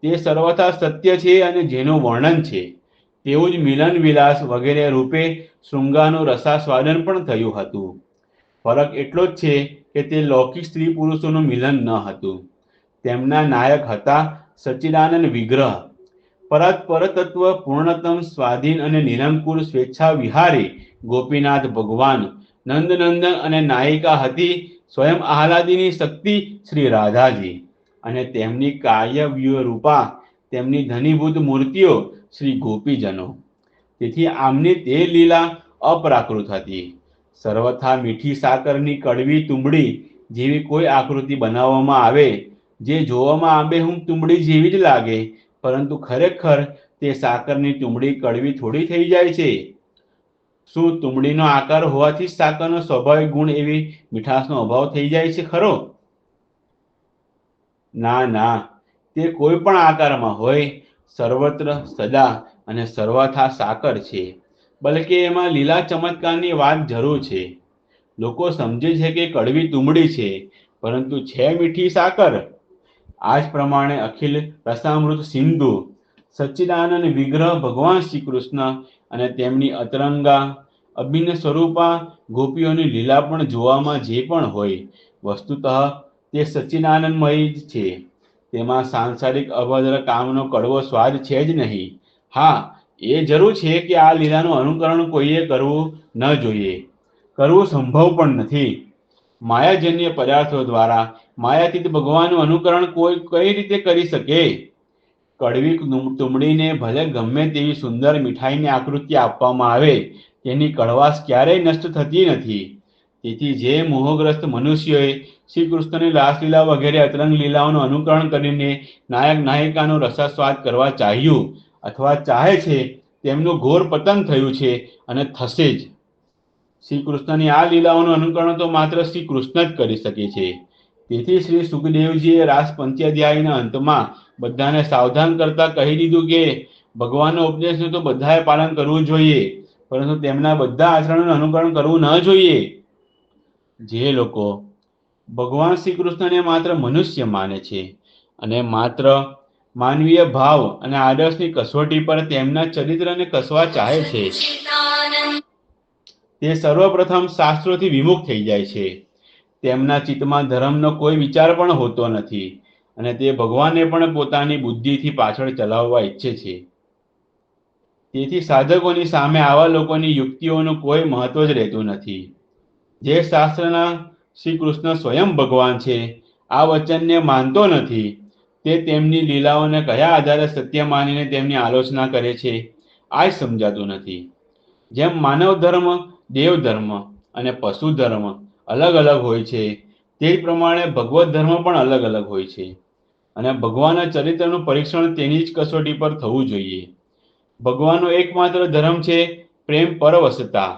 તે સર્વથા સત્ય છે અને જેનું વર્ણન છે. તેવું જ મિલન વિલાસ વગેરે રૂપે શૃંગારનું રસાસ્વાદન પણ થયું હતું. ફરક એટલો જ છે કે તે લૌકિક સ્ત્રી પુરુષોનું મિલન ન હતું. તેમના નાયક હતા સચ્ચિદાનંદ વિગ્રહ, પરતત્વ પૂર્ણતમ સ્વાધીન અને નિરંકુશ સ્વેચ્છા વિહારી ગોપીનાથ ભગવાન, નંદનંદન અને નાયિકા હતી સ્વયં આહલાદીની શક્તિ શ્રી રાધાજી અને તેમની કાવ્ય રૂપા તેમની ધનીભૂત મૂર્તિઓ શ્રી ગોપીજનો. તેથી આમની તે લીલા અપ્રાકૃત હતી. સર્વથા મીઠી સાકરની કડવી તુંબડી જેવી કોઈ આકૃતિ બનાવવામાં આવે જે જોવામાં આબેહૂબ તુંબડી જેવી જ લાગે, પરંતુ ખરેખર તે સાકરની તુંબડી કડવી થોડી થઈ જાય છે. શું તુંબડીનો આકાર હોવાથી સાકરનો સ્વાભાવિક ગુણ એવી મીઠાશનો અભાવ થઈ જાય છે ખરો? ના, તે કોઈ પણ આકારમાં હોય, સર્વત્ર સદા અને સર્વથા સાકર છે. બલકે એમાં લીલા ચમત્કારની વાત જરૂર છે. લોકો સમજે છે કે કડવી તુંબડી છે, પરંતુ છે મીઠી સાકર. આ જ પ્રમાણે અખિલ રસામૃત સિંધુ સચ્ચિદાનંદ વિગ્રહ ભગવાન શ્રી કૃષ્ણ અને તેમની અતરંગા અભિન્ન સ્વરૂપા ગોપીઓની લીલા પણ જોવામાં જે પણ હોય, વસ્તુતઃ તે સચ્ચિદાનંદમય જ છે. તેમાં સાંસારિક અભદ્ર કામનો કડવો સ્વાદ છે જ નહીં. હા, એ જરૂર છે કે આ લીલાનું અનુકરણ કોઈએ કરવું ન જોઈએ, કરવું સંભવ પણ નથી. માયાજન્ય પદાર્થો દ્વારા માયાતીત ભગવાનનું અનુકરણ કોઈ કઈ રીતે કરી શકે? કડવી તુંબડીને ભલે ગમે તેવી સુંદર મીઠાઈની આકૃતિ આપવામાં આવે, તેની કડવાશ ક્યારેય નષ્ટ થતી નથી. તેથી જે મોહગ્રસ્ત મનુષ્યોએ શ્રી કૃષ્ણની રાસલીલા વગેરે અતરંગ લીલાઓનું અનુકરણ કરીને નાયક નાયિકાનો રસાસ્વાદ કરવા ચાહ્યું અથવા ચાહે છે, તેમનું ઘોર પતન થયું છે અને થશે જ. શ્રી કૃષ્ણની આ લીલાઓનું અનુકરણ તો માત્ર શ્રી કૃષ્ણ જ કરી શકે છે. તેથી શ્રી સુખદેવજીએ રાસ પંચાધ્યાયના અંતમાં બધાને સાવધાન કરતા કહી દીધું કે ભગવાનના ઉપદેશનું તો બધાએ પાલન કરવું જોઈએ, પરંતુ તેમના બધા આચરણોનું અનુકરણ કરવું ન જોઈએ. જે લોકો ભગવાન શ્રી કૃષ્ણને માત્ર મનુષ્ય માને છે અને માત્ર માનવીય ભાવ અને આદર્શની કસોટી પર તેમના ચરિત્રને કસવા ચાહે છે, તે સર્વપ્રથમ શાસ્ત્રોથી વિમુખ થઈ જાય છે. તેમના ચિત્તમાં ધર્મનો કોઈ વિચાર પણ હોતો નથી અને તે ભગવાનને પણ પોતાની બુદ્ધિથી પાછળ ચલાવવા ઈચ્છે છે. તેથી સાધકોની સામે આવા લોકોની યુક્તિઓનું કોઈ મહત્વ જ રહેતું નથી. જે શાસ્ત્રના શ્રી કૃષ્ણ સ્વયં ભગવાન છે આ વચનને માનતો નથી, તે તેમની લીલાઓને કયા આધારે સત્ય માનીને તેમની આલોચના કરે છે, આ જ સમજાતું નથી. જેમ માનવ ધર્મ, દેવ ધર્મ અને પશુ ધર્મ અલગ અલગ હોય છે, તે જ પ્રમાણે ભગવત ધર્મ પણ અલગ અલગ હોય છે અને ભગવાનના ચરિત્રનું પરીક્ષણ તેની જ કસોટી પર થવું જોઈએ. ભગવાનનો એકમાત્ર ધર્મ છે પ્રેમ પરવશતા,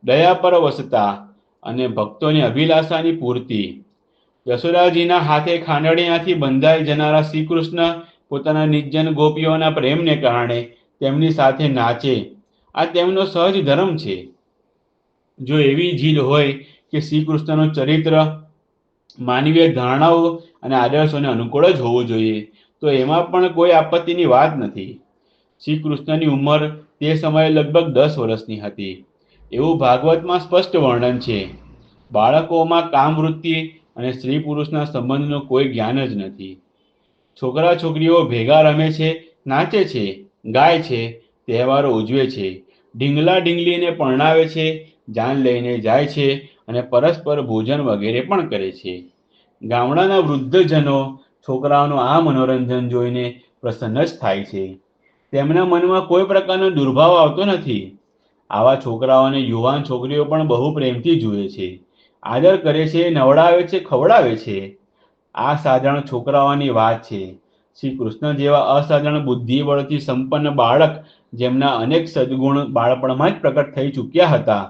દયા પરવશતા અને ભક્તોની અભિલાષાની પૂર્તિ. યશોદાજીના હાથે ખાંડણીયાથી બંધાઈ જનારા શ્રી કૃષ્ણ પોતાના નિર્જન ગોપીઓના પ્રેમને કારણે તેમની સાથે નાચે, આ તેમનો સહજ ધર્મ છે. જો એવી જીદ હોય કે શ્રી કૃષ્ણનું ચરિત્ર માનવીય ધારણાઓ અને આદર્શોને અનુકૂળ જ હોવું જોઈએ, તો એમાં પણ કોઈ આપત્તિની વાત નથી. શ્રી કૃષ્ણની ઉંમર તે સમયે લગભગ 10 વર્ષની હતી, એવું ભાગવતમાં સ્પષ્ટ વર્ણન છે. બાળકોમાં કામવૃત્તિ અને સ્ત્રી પુરુષના સંબંધનું કોઈ જ્ઞાન જ નથી. છોકરા છોકરીઓ ભેગા રમે છે, નાચે છે, ગાય છે, તહેવારો ઉજવે છે, ઢીંગલા ઢીંગલીને પરણાવે છે, જાન લઈને જાય છે અને પરસ્પર ભોજન વગેરે પણ કરે છે. ગામડાના વૃદ્ધજનો છોકરાઓનું આ મનોરંજન જોઈને પ્રસન્ન જ થાય છે. તેમના મનમાં કોઈ પ્રકારનો દુર્ભાવ આવતો નથી. આવા છોકરાઓને યુવાન છોકરીઓ પણ બહુ પ્રેમથી જુએ છે, આદર કરે છે, નવડાવે છે, ખવડાવે છે. આ સાધારણ છોકરાઓની વાત છે. શ્રી કૃષ્ણ જેવા અસાધારણ બુદ્ધિબળથી સંપન્ન બાળક, જેમના અનેક સદગુણ બાળપણમાં જ પ્રકટ થઈ ચૂક્યા હતા,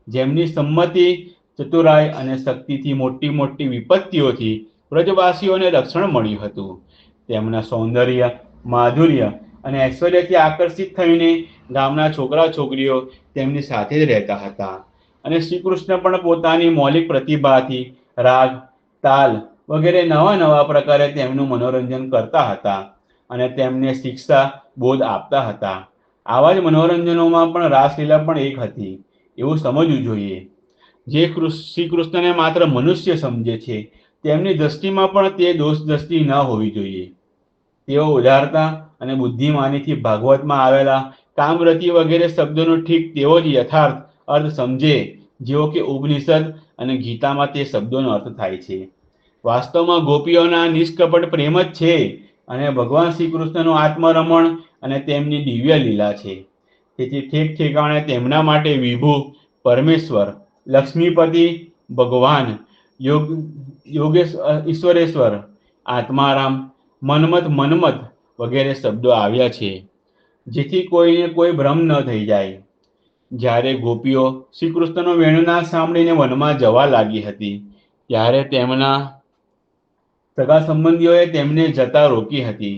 જેમની સંમતિ, ચતુરાઈ અને શક્તિથી મોટી મોટી વિપત્તિઓથી વ્રજવાસીઓને રક્ષણ મળ્યું હતું. તેમના સૌંદર્ય, માધુર્ય અને ઐશ્વર્યથી આકર્ષિત થઈને ગામના છોકરા છોકરીઓ તેમની સાથે જ રહેતા હતા અને શ્રી કૃષ્ણ પણ પોતાની મૌલિક પ્રતિભાથી રાગ, તાલ વગેરે નવા નવા પ્રકારે તેમનું મનોરંજન કરતા હતા અને તેમને શિક્ષા, બોધ આપતા હતા. આવા જ મનોરંજનોમાં પણ રાસલીલા પણ એક હતી, એવું સમજવું જોઈએ. જે શ્રી કૃષ્ણને માત્ર મનુષ્ય સમજે છે, તેમની દ્રષ્ટિમાં પણ તે દોષ દ્રષ્ટિ ન હોવી જોઈએ. તેઓ ઉદારતા અને બુદ્ધિમાનીથી ભાગવતમાં આવેલા કામરતિ વગેરે શબ્દોનો ઠીક તેવો જ યથાર્થ અર્થ સમજે, જેવો કે ઉપનિષદ અને ગીતામાં તે શબ્દોનો અર્થ થાય છે. વાસ્તવમાં ગોપીઓના નિષ્કપટ પ્રેમ જ છે અને ભગવાન શ્રી કૃષ્ણનું આત્મરમણ અને તેમની દિવ્ય લીલા છે. તેથી ઠેક ઠેકાણે તેમના માટે વિભુ, પરમેશ્વર, લક્ષ્મીપતિ, ભગવાન, ઈશ્વરેશ્વર, આત્મારામ, મન્મથ વગેરે શબ્દો આવ્યા છે, જેથી કોઈને કોઈ ભ્રમ ન થઈ જાય. જ્યારે ગોપીઓ શ્રી કૃષ્ણનો વેણુનાદ સાંભળીને વનમાં જવા લાગી હતી, ત્યારે તેમના સગા સંબંધીઓએ તેમને જતા રોકી હતી.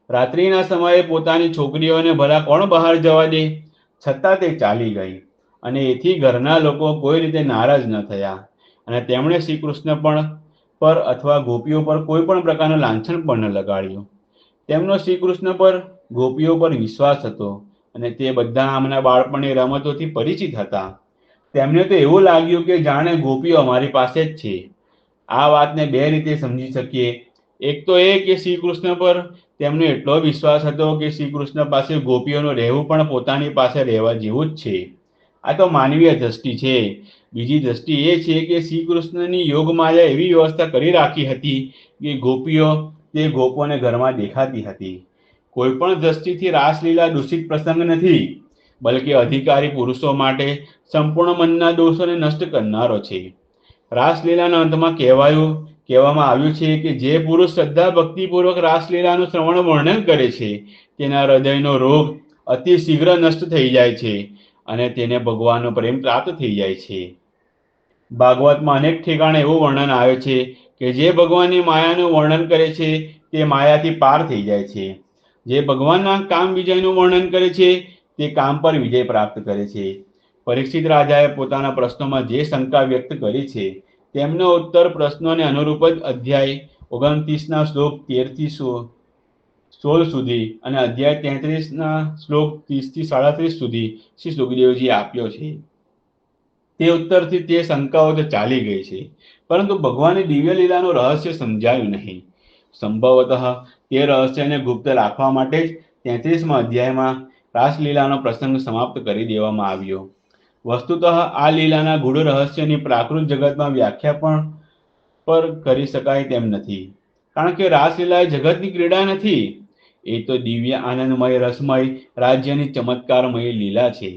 રાત્રિના સમયે પોતાની છોકરીઓને ભલા કોણ બહાર જવા દે, છતાં તે ચાલી ગઈ અને એથી ઘરના લોકો કોઈ રીતે નારાજ ન થયા અને તેમણે શ્રી કૃષ્ણ પર અથવા ગોપીઓ પર કોઈ પણ પ્રકારનું લાંછન પણ ન લગાડ્યું. તેમનો શ્રી કૃષ્ણ પર, ગોપીઓ પર વિશ્વાસ હતો અને તે બધા આમના બાળપણની રમતોથી પરિચિત હતા. તેમને તો એવું લાગ્યું કે જાણે ગોપીઓ અમારી પાસે જ છે. આ વાતને બે રીતે સમજી શકીએ. એક તો એ કે શ્રી કૃષ્ણ પર તેમનો એટલો વિશ્વાસ હતો કે શ્રી કૃષ્ણ પાસે ગોપીઓનું રહેવું પણ પોતાની પાસે રહેવા જેવું જ છે. આ તો માનવીય દ્રષ્ટિ છે. બીજી દ્રષ્ટિ એ છે કે શ્રી કૃષ્ણની યોગમાયા એવી વ્યવસ્થા કરી રાખી હતી કે ગોપીઓ તે ગોપોને ઘરમાં દેખાતી હતી. કોઈ પણ દ્રષ્ટિથી રાસલીલા દૂષિત પ્રસંગ નથી, બલકે અધિકારી પુરુષો માટે સંપૂર્ણ મનના દોષોને નષ્ટ કરનારો છે. રાસલીલાના અંતમાં કહેવામાં આવ્યું છે કે જે પુરુષ શ્રદ્ધા ભક્તિપૂર્વક રાસલીલાનું શ્રવણ વર્ણન કરે છે, તેના હૃદયનો રોગ અતિ શીઘ્ર નષ્ટ થઈ જાય છે અને તેને ભગવાનનો પ્રેમ પ્રાપ્ત થઈ જાય છે. ભાગવતમાં અનેક ઠેકાણે એવું વર્ણન આવે છે કે જે ભગવાનની માયાનું વર્ણન કરે છે તે માયાથી પાર થઈ જાય છે, જે ભગવાનના કામ વિજયનું વર્ણન કરે છે તે કામ પર વિજય પ્રાપ્ત કરે છે. પરીક્ષિત રાજાએ પોતાના પ્રશ્નોમાં જે શંકા વ્યક્ત કરી છે તેમનો ઉત્તર પ્રશ્નોને અનુરૂપ જ અધ્યાય 29 શ્લોક 13 થી 16 સુધી અને અધ્યાય 33 શ્લોક 30 થી 37 સુધી શ્રી સુખદેવજી આપ્યો છે. તે ઉત્તરથી તે શંકાઓ તો ચાલી ગઈ છે, પરંતુ ભગવાનની દિવ્ય લીલાનું રહસ્ય સમજાયું નહીં. સંભવતઃ તે રહસ્યને ગુપ્ત રાખવા માટે જ 33મા અધ્યાયમાં રાસલીલાનો પ્રસંગ સમાપ્ત કરી દેવામાં આવ્યો. વસ્તુતઃ આ લીલાના ગૂઢ રહસ્યની પ્રાકૃત જગતમાં વ્યાખ્યા પણ પર કરી શકાય તેમ નથી, કારણ કે રાસલીલા એ જગતની ક્રીડા નથી. એ તો દિવ્ય આનંદમય રસમય રાજ્યની ચમત્કારમય લીલા છે,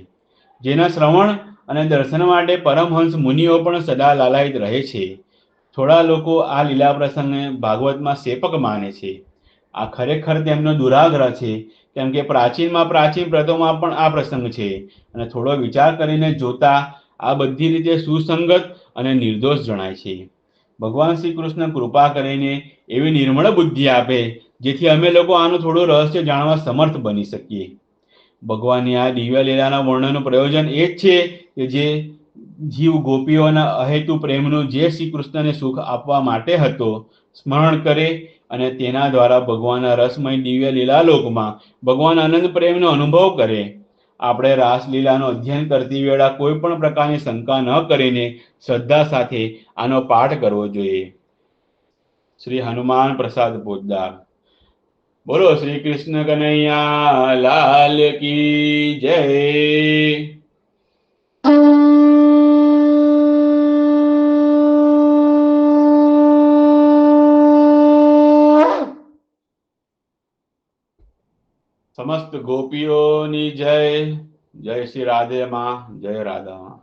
જેના શ્રવણ અને દર્શન માટે પરમહંસ મુનિઓ પણ સદા લાલાયિત રહે છે. થોડા લોકો આ લીલા પ્રસંગને ભાગવતમાં સેપક માને છે. આ ખરેખર તેમનો દુરાગ્રહ છે, કેમ કે પ્રાચીનમાં પ્રાચીન પ્રતોમાં પણ આ પ્રસંગ છે, અને થોડો વિચાર કરીને જોતા આ બધી રીતે સુસંગત અને નિર્દોષ જણાય છે. ભગવાન શ્રી કૃષ્ણ કૃપા કરીને એવી નિર્મળ બુદ્ધિ આપે જેથી અમે લોકો આનું થોડું રહસ્ય જાણવા સમર્થ બની શકીએ. ભગવાનની આ દિવ્ય લીલાના વર્ણનનું પ્રયોજન એ જ છે કે જે જીવ ગોપીઓના અહેતુ પ્રેમનું જે શ્રી કૃષ્ણને સુખ આપવા માટે હતો સ્મરણ કરે અને તેના દ્વારા ભગવાનના રસમય દિવ્ય લીલાલોકમાં ભગવાન આનંદ પ્રેમનો અનુભવ કરે. આપણે રાસલીલાનું અધ્યયન કરતી વેળા કોઈ પણ પ્રકારની શંકા ન કરીને શ્રદ્ધા સાથે આનો પાઠ કરવો જોઈએ. શ્રી હનુમાન પ્રસાદ પોદ્દાર. બોલો શ્રી કૃષ્ણ કનૈયા લાલ કી જય. સમસ્ત ગોપીઓની જય. જય શ્રી રાધે માં, જય રાધા માં.